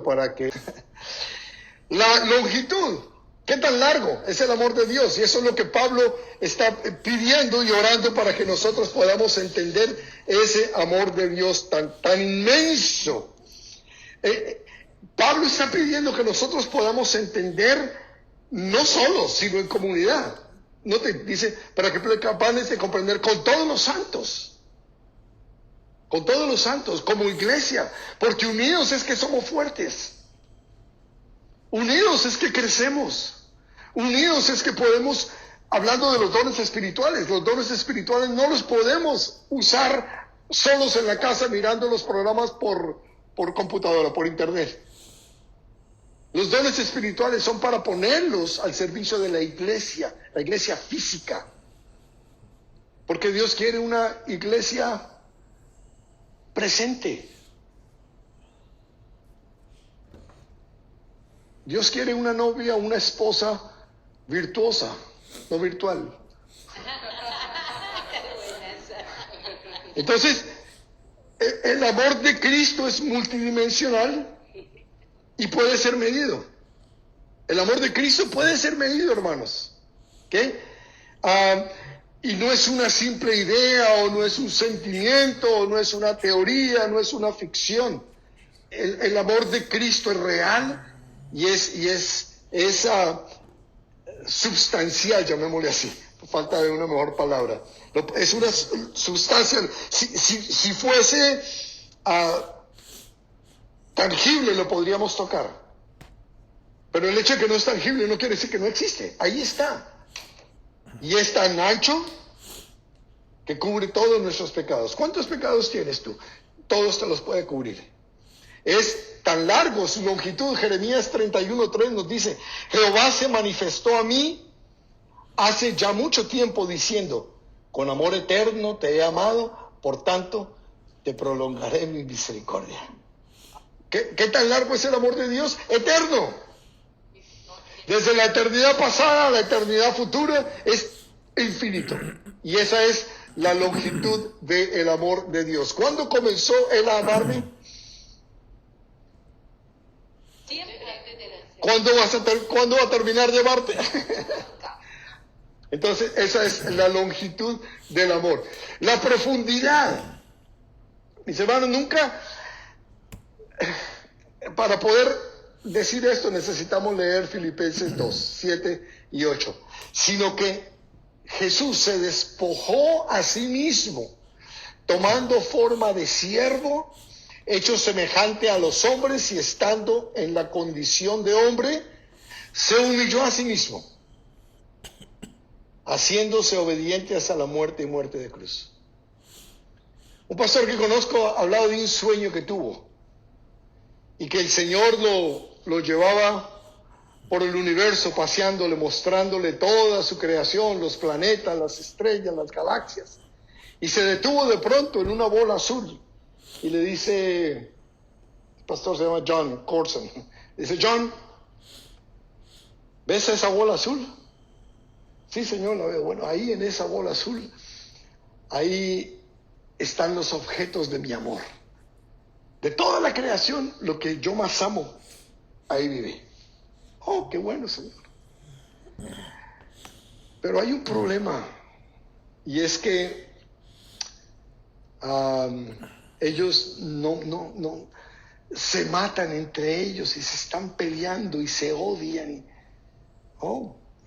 para que la longitud, ¿qué tan largo es el amor de Dios? Y eso es lo que Pablo está pidiendo y orando para que nosotros podamos entender ese amor de Dios tan inmenso. Pablo está pidiendo que nosotros podamos entender no solos, sino en comunidad. No te dice, para que capaces de comprender con todos los santos. Con todos los santos, como iglesia, porque unidos es que somos fuertes. Unidos es que crecemos. Unidos es que podemos, hablando de los dones espirituales no los podemos usar solos en la casa mirando los programas por computadora, por internet. Los dones espirituales son para ponerlos al servicio de la iglesia física. Porque Dios quiere una iglesia presente. Dios quiere una novia, una esposa virtuosa, no virtual. Entonces, el amor de Cristo es multidimensional y puede ser medido. El amor de Cristo puede ser medido, hermanos. ¿Okay? Y no es una simple idea, o no es un sentimiento, o no es una teoría, no es una ficción. El amor de Cristo es real y es substancial, llamémosle así, por falta de una mejor palabra. Es una sustancia. Si fuese tangible, lo podríamos tocar. Pero el hecho de que no es tangible no quiere decir que no existe. Ahí está. Y es tan ancho que cubre todos nuestros pecados. ¿Cuántos pecados tienes tú? Todos te los puede cubrir. Es tan largo su longitud. Jeremías 31:3 nos dice: Jehová se manifestó a mí hace ya mucho tiempo diciendo: con amor eterno te he amado, por tanto te prolongaré mi misericordia. ¿Qué tan largo es el amor de Dios? Eterno. Desde la eternidad pasada a la eternidad futura es infinito. Y esa es la longitud del amor de Dios. ¿Cuándo comenzó Él a amarme? ¿Cuándo va a terminar de amarte? Entonces, esa es la longitud del amor. La profundidad. Mis hermanos, nunca, para poder decir esto, necesitamos leer Filipenses 2, 7 y 8. Sino que Jesús se despojó a sí mismo, tomando forma de siervo, hecho semejante a los hombres, y estando en la condición de hombre, se humilló a sí mismo, haciéndose obediente hasta la muerte y muerte de cruz. Un pastor que conozco ha hablado de un sueño que tuvo, y que el Señor lo llevaba por el universo, paseándole, mostrándole toda su creación, los planetas, las estrellas, las galaxias. Y se detuvo de pronto en una bola azul. Y le dice, el pastor se llama John Corson, dice: John, ¿ves esa bola azul? Sí, Señor, la veo. Bueno, ahí en esa bola azul, ahí están los objetos de mi amor. De toda la creación, lo que yo más amo, ahí vive. Oh, qué bueno, Señor. Pero hay un problema, y es que ellos no se matan entre ellos y se están peleando y se odian.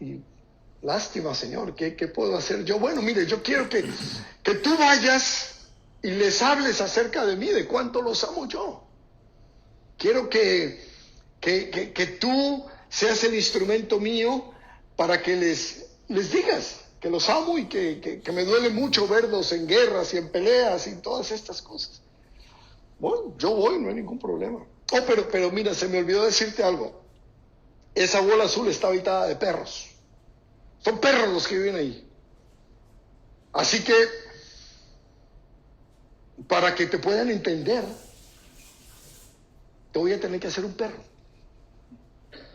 Y lástima, Señor, ¿qué puedo hacer yo? Bueno, mire, yo quiero que tú vayas y les hables acerca de mí, de cuánto los amo yo. Quiero que tú seas el instrumento mío para que les digas que los amo y que me duele mucho verlos en guerras y en peleas y todas estas cosas. Bueno, yo voy, no hay ningún problema. Pero mira, se me olvidó decirte algo. Esa bola azul está habitada de perros. Son perros los que viven ahí. Así que, para que te puedan entender, te voy a tener que hacer un perro.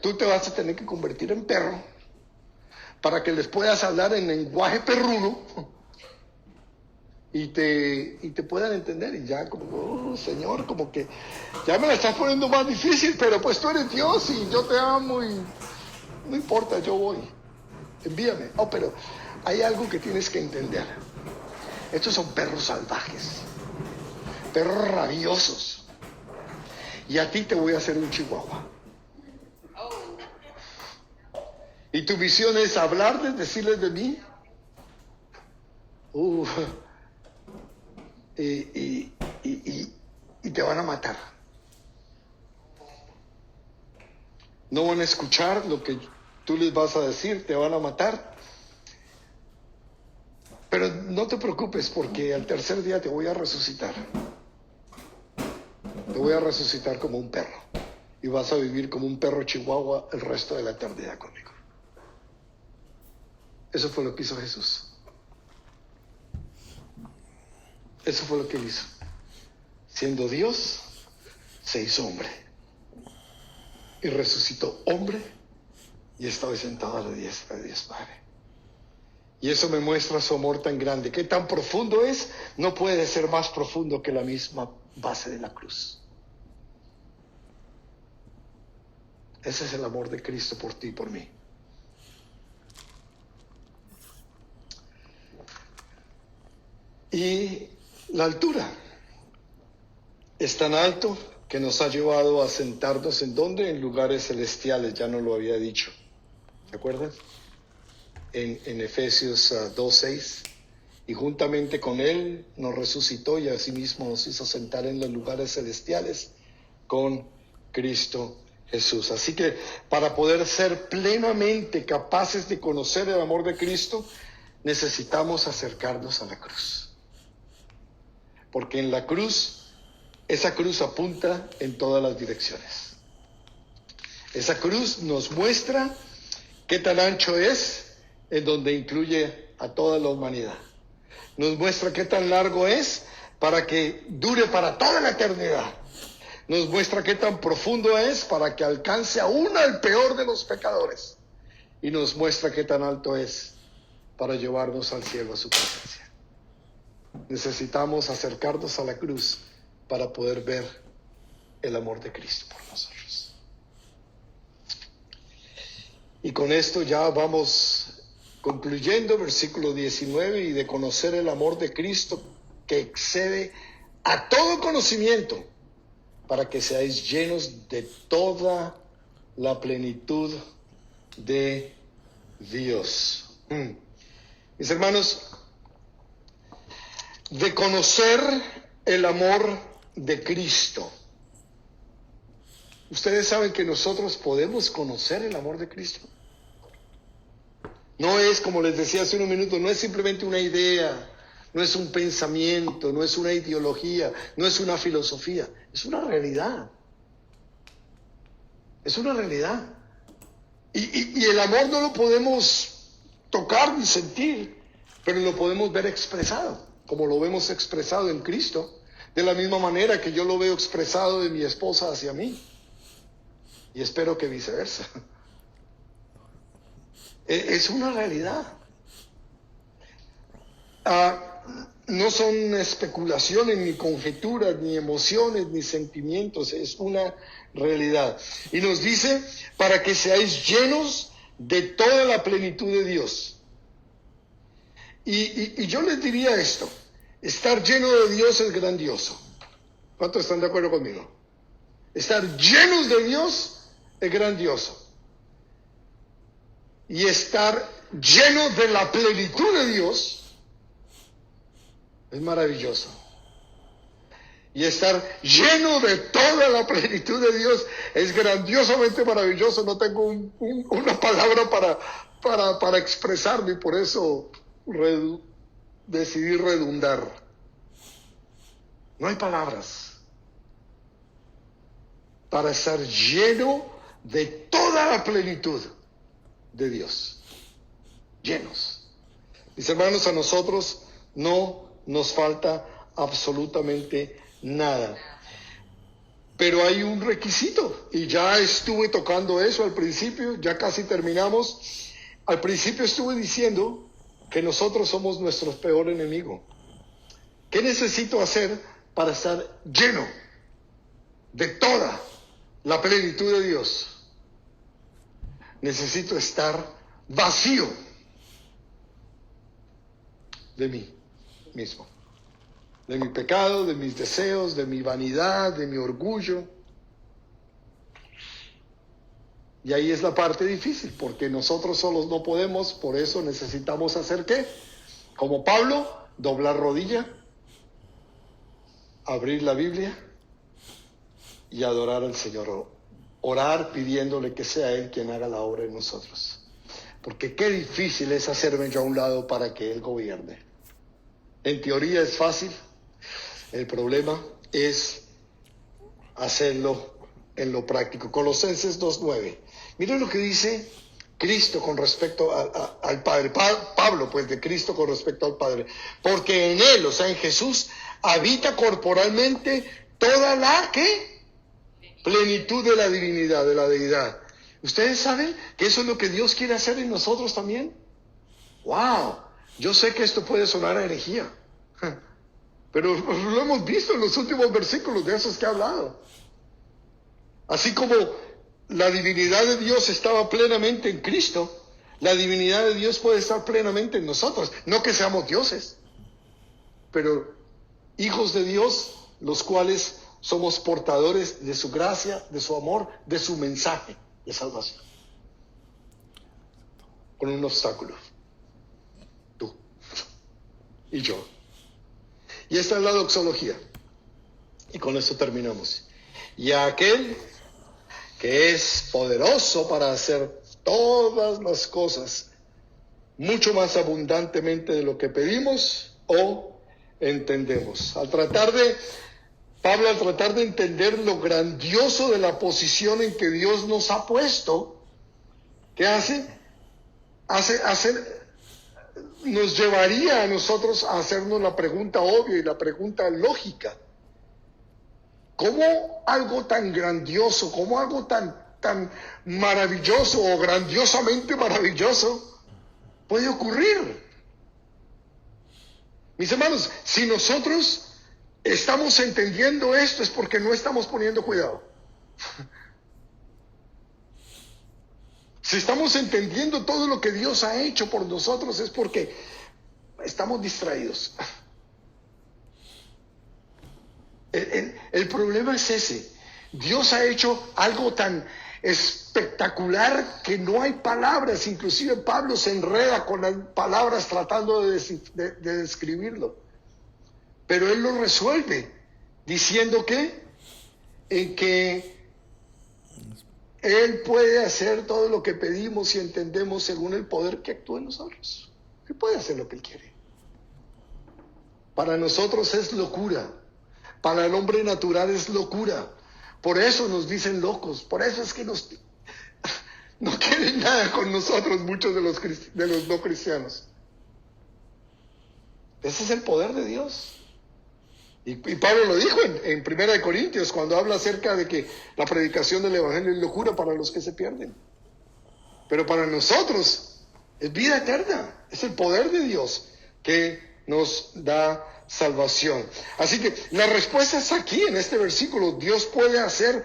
Tú te vas a tener que convertir en perro para que les puedas hablar en lenguaje perruno y te puedan entender. Y ya como, oh, Señor, como que ya me la estás poniendo más difícil, pero pues tú eres Dios y yo te amo y no importa, yo voy. Envíame. Oh, pero hay algo que tienes que entender. Estos son perros salvajes, perros rabiosos. Y a ti te voy a hacer un chihuahua. Y tu visión es hablarles, decirles de mí. Y te van a matar. No van a escuchar lo que tú les vas a decir, te van a matar. Pero no te preocupes, porque al tercer día te voy a resucitar. Te voy a resucitar como un perro. Y vas a vivir como un perro chihuahua el resto de la eternidad conmigo. Eso fue lo que hizo Jesús. Eso fue lo que él hizo. Siendo Dios, se hizo hombre. Y resucitó hombre y está hoy sentado a la diestra de Dios Padre. Y eso me muestra su amor tan grande. ¿Qué tan profundo es? No puede ser más profundo que la misma base de la cruz. Ese es el amor de Cristo por ti y por mí. Y la altura es tan alto que nos ha llevado a sentarnos ¿en dónde? En lugares celestiales, ya nos lo había dicho. ¿Se acuerdan? En Efesios 2:6. Y juntamente con Él nos resucitó y asimismo nos hizo sentar en los lugares celestiales con Cristo Jesús. Así que para poder ser plenamente capaces de conocer el amor de Cristo, necesitamos acercarnos a la cruz. Porque en la cruz, esa cruz apunta en todas las direcciones. Esa cruz nos muestra qué tan ancho es, en donde incluye a toda la humanidad. Nos muestra qué tan largo es para que dure para toda la eternidad. Nos muestra qué tan profundo es para que alcance aún al peor de los pecadores. Y nos muestra qué tan alto es para llevarnos al cielo a su presencia. Necesitamos acercarnos a la cruz para poder ver el amor de Cristo por nosotros. Y con esto ya vamos concluyendo, versículo 19, y de conocer el amor de Cristo que excede a todo conocimiento, para que seáis llenos de toda la plenitud de Dios. Mis hermanos, de conocer el amor de Cristo. Ustedes saben que nosotros podemos conocer el amor de Cristo. No es, como les decía hace unos minutos, no es simplemente una idea, no es un pensamiento, no es una ideología, no es una filosofía, es una realidad. Es una realidad. Y el amor no lo podemos tocar ni sentir, pero lo podemos ver expresado, como lo vemos expresado en Cristo, de la misma manera que yo lo veo expresado de mi esposa hacia mí. Y espero que viceversa. Es una realidad. No son especulaciones, ni conjeturas, ni emociones, ni sentimientos. Es una realidad. Y nos dice, para que seáis llenos de toda la plenitud de Dios. Y yo les diría esto. Estar lleno de Dios es grandioso. ¿Cuántos están de acuerdo conmigo? Estar llenos de Dios es grandioso. Y estar lleno de la plenitud de Dios es maravilloso. Y estar lleno de toda la plenitud de Dios es grandiosamente maravilloso. No tengo una palabra para expresarme, y por eso decidí redundar. No hay palabras para estar lleno de toda la plenitud de Dios. Llenos. Mis hermanos, a nosotros no nos falta absolutamente nada. Pero hay un requisito, y ya estuve tocando eso al principio, ya casi terminamos. Al principio estuve diciendo que nosotros somos nuestro peor enemigo. ¿Qué necesito hacer para estar lleno de toda la plenitud de Dios? Necesito estar vacío de mí mismo, de mi pecado, de mis deseos, de mi vanidad, de mi orgullo. Y ahí es la parte difícil, porque nosotros solos no podemos, por eso necesitamos hacer ¿qué? Como Pablo, doblar rodilla, abrir la Biblia y adorar al Señor. Orar pidiéndole que sea Él quien haga la obra en nosotros. Porque qué difícil es hacerme yo a un lado para que Él gobierne. En teoría es fácil, el problema es hacerlo en lo práctico. Colosenses 2:9. Miren lo que dice Cristo con respecto al Padre. Pablo, pues, de Cristo con respecto al Padre. Porque en Él, o sea, en Jesús, habita corporalmente toda la ¿qué? Plenitud de la divinidad, de la deidad. ¿Ustedes saben que eso es lo que Dios quiere hacer en nosotros también? ¡Wow! Yo sé que esto puede sonar a herejía, pero lo hemos visto en los últimos versículos de esos que he hablado. Así como la divinidad de Dios estaba plenamente en Cristo, la divinidad de Dios puede estar plenamente en nosotros. No que seamos dioses, pero hijos de Dios, los cuales somos portadores de su gracia, de su amor, de su mensaje de salvación. Con un obstáculo. Tú y yo. Y esta es la doxología. Y con esto terminamos. Y a aquel que es poderoso para hacer todas las cosas mucho más abundantemente de lo que pedimos o entendemos. Pablo, al tratar de entender lo grandioso de la posición en que Dios nos ha puesto, ¿qué hace? Nos llevaría a nosotros a hacernos la pregunta obvia y la pregunta lógica. ¿Cómo algo tan grandioso, cómo algo tan maravilloso o grandiosamente maravilloso puede ocurrir? Mis hermanos, si nosotros estamos entendiendo esto es porque no estamos poniendo cuidado. Si estamos entendiendo todo lo que Dios ha hecho por nosotros es porque estamos distraídos. El problema es ese. Dios ha hecho algo tan espectacular que no hay palabras. Inclusive Pablo se enreda con las palabras tratando de describirlo. Pero él lo resuelve diciendo en que Él puede hacer todo lo que pedimos y entendemos según el poder que actúa en nosotros. Él puede hacer lo que Él quiere. Para nosotros es locura. Para el hombre natural es locura. Por eso nos dicen locos. Por eso es que no quieren nada con nosotros muchos de los no cristianos. Ese es el poder de Dios. Y Pablo lo dijo en 1 Corintios cuando habla acerca de que la predicación del Evangelio es locura para los que se pierden. Pero para nosotros es vida eterna. Es el poder de Dios que nos da salvación. Así que la respuesta es aquí en este versículo. Dios puede hacer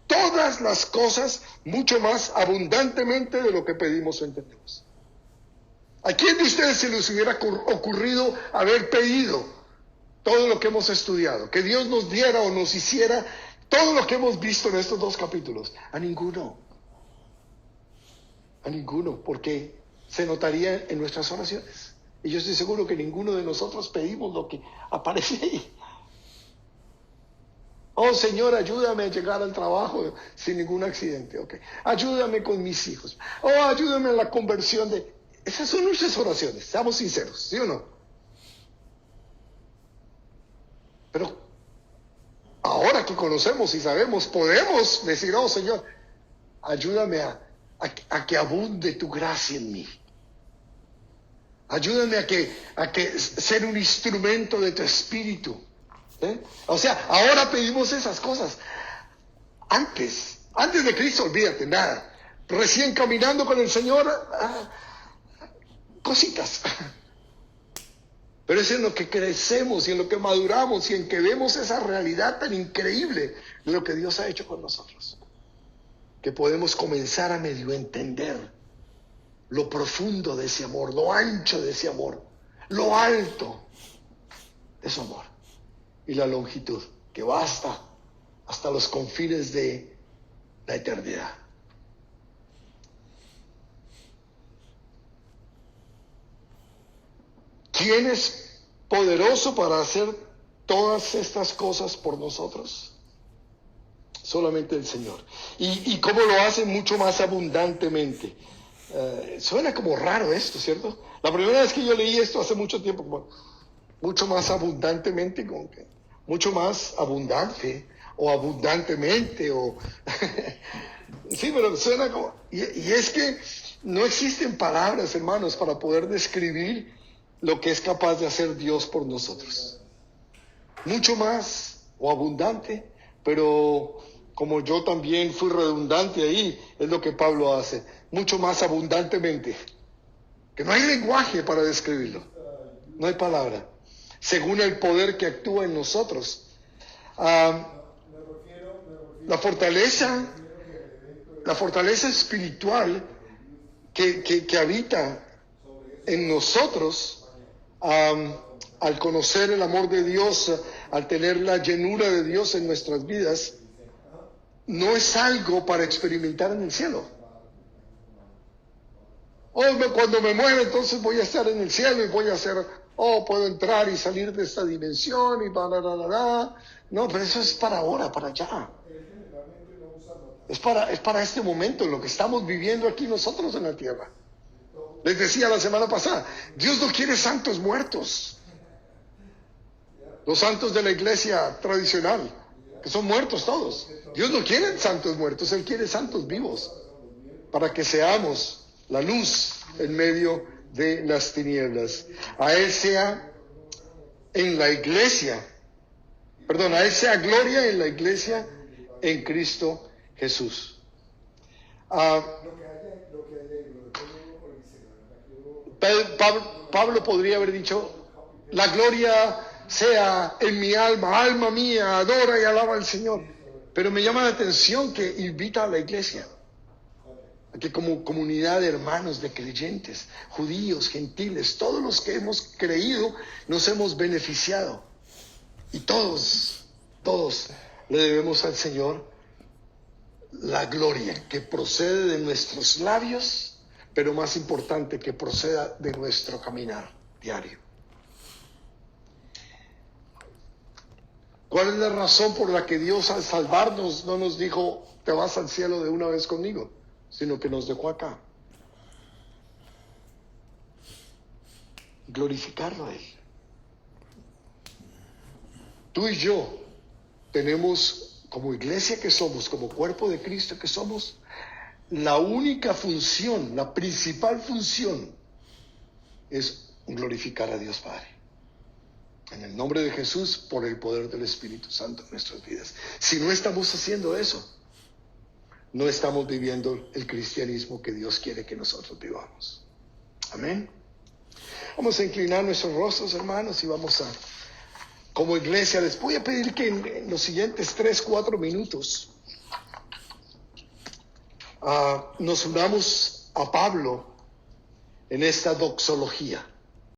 todas las cosas mucho más abundantemente de lo que pedimos o entendemos. ¿A quién de ustedes se les hubiera ocurrido haber pedido todo lo que hemos estudiado? Que Dios nos diera o nos hiciera todo lo que hemos visto en estos 2 capítulos. A ninguno. A ninguno, porque se notaría en nuestras oraciones. Y yo estoy seguro que ninguno de nosotros pedimos lo que aparece ahí. Oh, Señor, ayúdame a llegar al trabajo sin ningún accidente. Okay. Ayúdame con mis hijos. Oh, ayúdame a la conversión de... Esas son nuestras oraciones, seamos sinceros, ¿sí o no? Pero ahora que conocemos y sabemos, podemos decir, oh, Señor, ayúdame a que abunde tu gracia en mí. Ayúdame a que ser un instrumento de tu espíritu. O sea, ahora pedimos esas cosas. Antes de Cristo, olvídate, nada. Recién caminando con el Señor, cositas. Pero es en lo que crecemos y en lo que maduramos y en que vemos esa realidad tan increíble de lo que Dios ha hecho con nosotros, que podemos comenzar a medio entender lo profundo de ese amor, lo ancho de ese amor, lo alto de su amor y la longitud que va hasta los confines de la eternidad. ¿Quién es poderoso para hacer todas estas cosas por nosotros? Solamente el Señor. ¿Y cómo lo hace? Mucho más abundantemente. Suena como raro esto, ¿cierto? La primera vez que yo leí esto hace mucho tiempo, como mucho más abundantemente, como que mucho más abundante, o abundantemente, o sí, pero suena como, y es que no existen palabras, hermanos, para poder describir lo que es capaz de hacer Dios por nosotros. Mucho más o abundante, pero como yo también fui redundante ahí, es lo que Pablo hace, mucho más abundantemente, que no hay lenguaje para describirlo, no hay palabra, según el poder que actúa en nosotros. La fortaleza espiritual que habita en nosotros, al conocer el amor de Dios, al tener la llenura de Dios en nuestras vidas, no es algo para experimentar en el cielo. Cuando me muera, entonces voy a estar en el cielo y voy a hacer, puedo entrar y salir de esta dimensión y No, pero eso es para ahora, para allá. Es para este momento, en lo que estamos viviendo aquí nosotros en la tierra. Les decía la semana pasada, Dios no quiere santos muertos. Los santos de la iglesia tradicional, que son muertos todos. Dios no quiere santos muertos, Él quiere santos vivos, para que seamos la luz en medio de las tinieblas. A Él sea en la iglesia, a Él sea gloria en la iglesia en Cristo Jesús. Pablo podría haber dicho, la gloria sea en mi alma mía, adora y alaba al Señor. Pero me llama la atención que invita a la iglesia, a que como comunidad de hermanos, de creyentes, judíos, gentiles, todos los que hemos creído, nos hemos beneficiado. Y todos le debemos al Señor la gloria que procede de nuestros labios, pero más importante, que proceda de nuestro caminar diario. ¿Cuál es la razón por la que Dios, al salvarnos, no nos dijo, te vas al cielo de una vez conmigo, sino que nos dejó acá? Glorificarlo a Él. Tú y yo tenemos, como iglesia que somos, como cuerpo de Cristo que somos, la única función, la principal función, es glorificar a Dios Padre. En el nombre de Jesús, por el poder del Espíritu Santo en nuestras vidas. Si no estamos haciendo eso, no estamos viviendo el cristianismo que Dios quiere que nosotros vivamos. Amén. Vamos a inclinar nuestros rostros, hermanos, y vamos a, como iglesia, les voy a pedir que en los siguientes 3-4 minutos nos unamos a Pablo en esta doxología.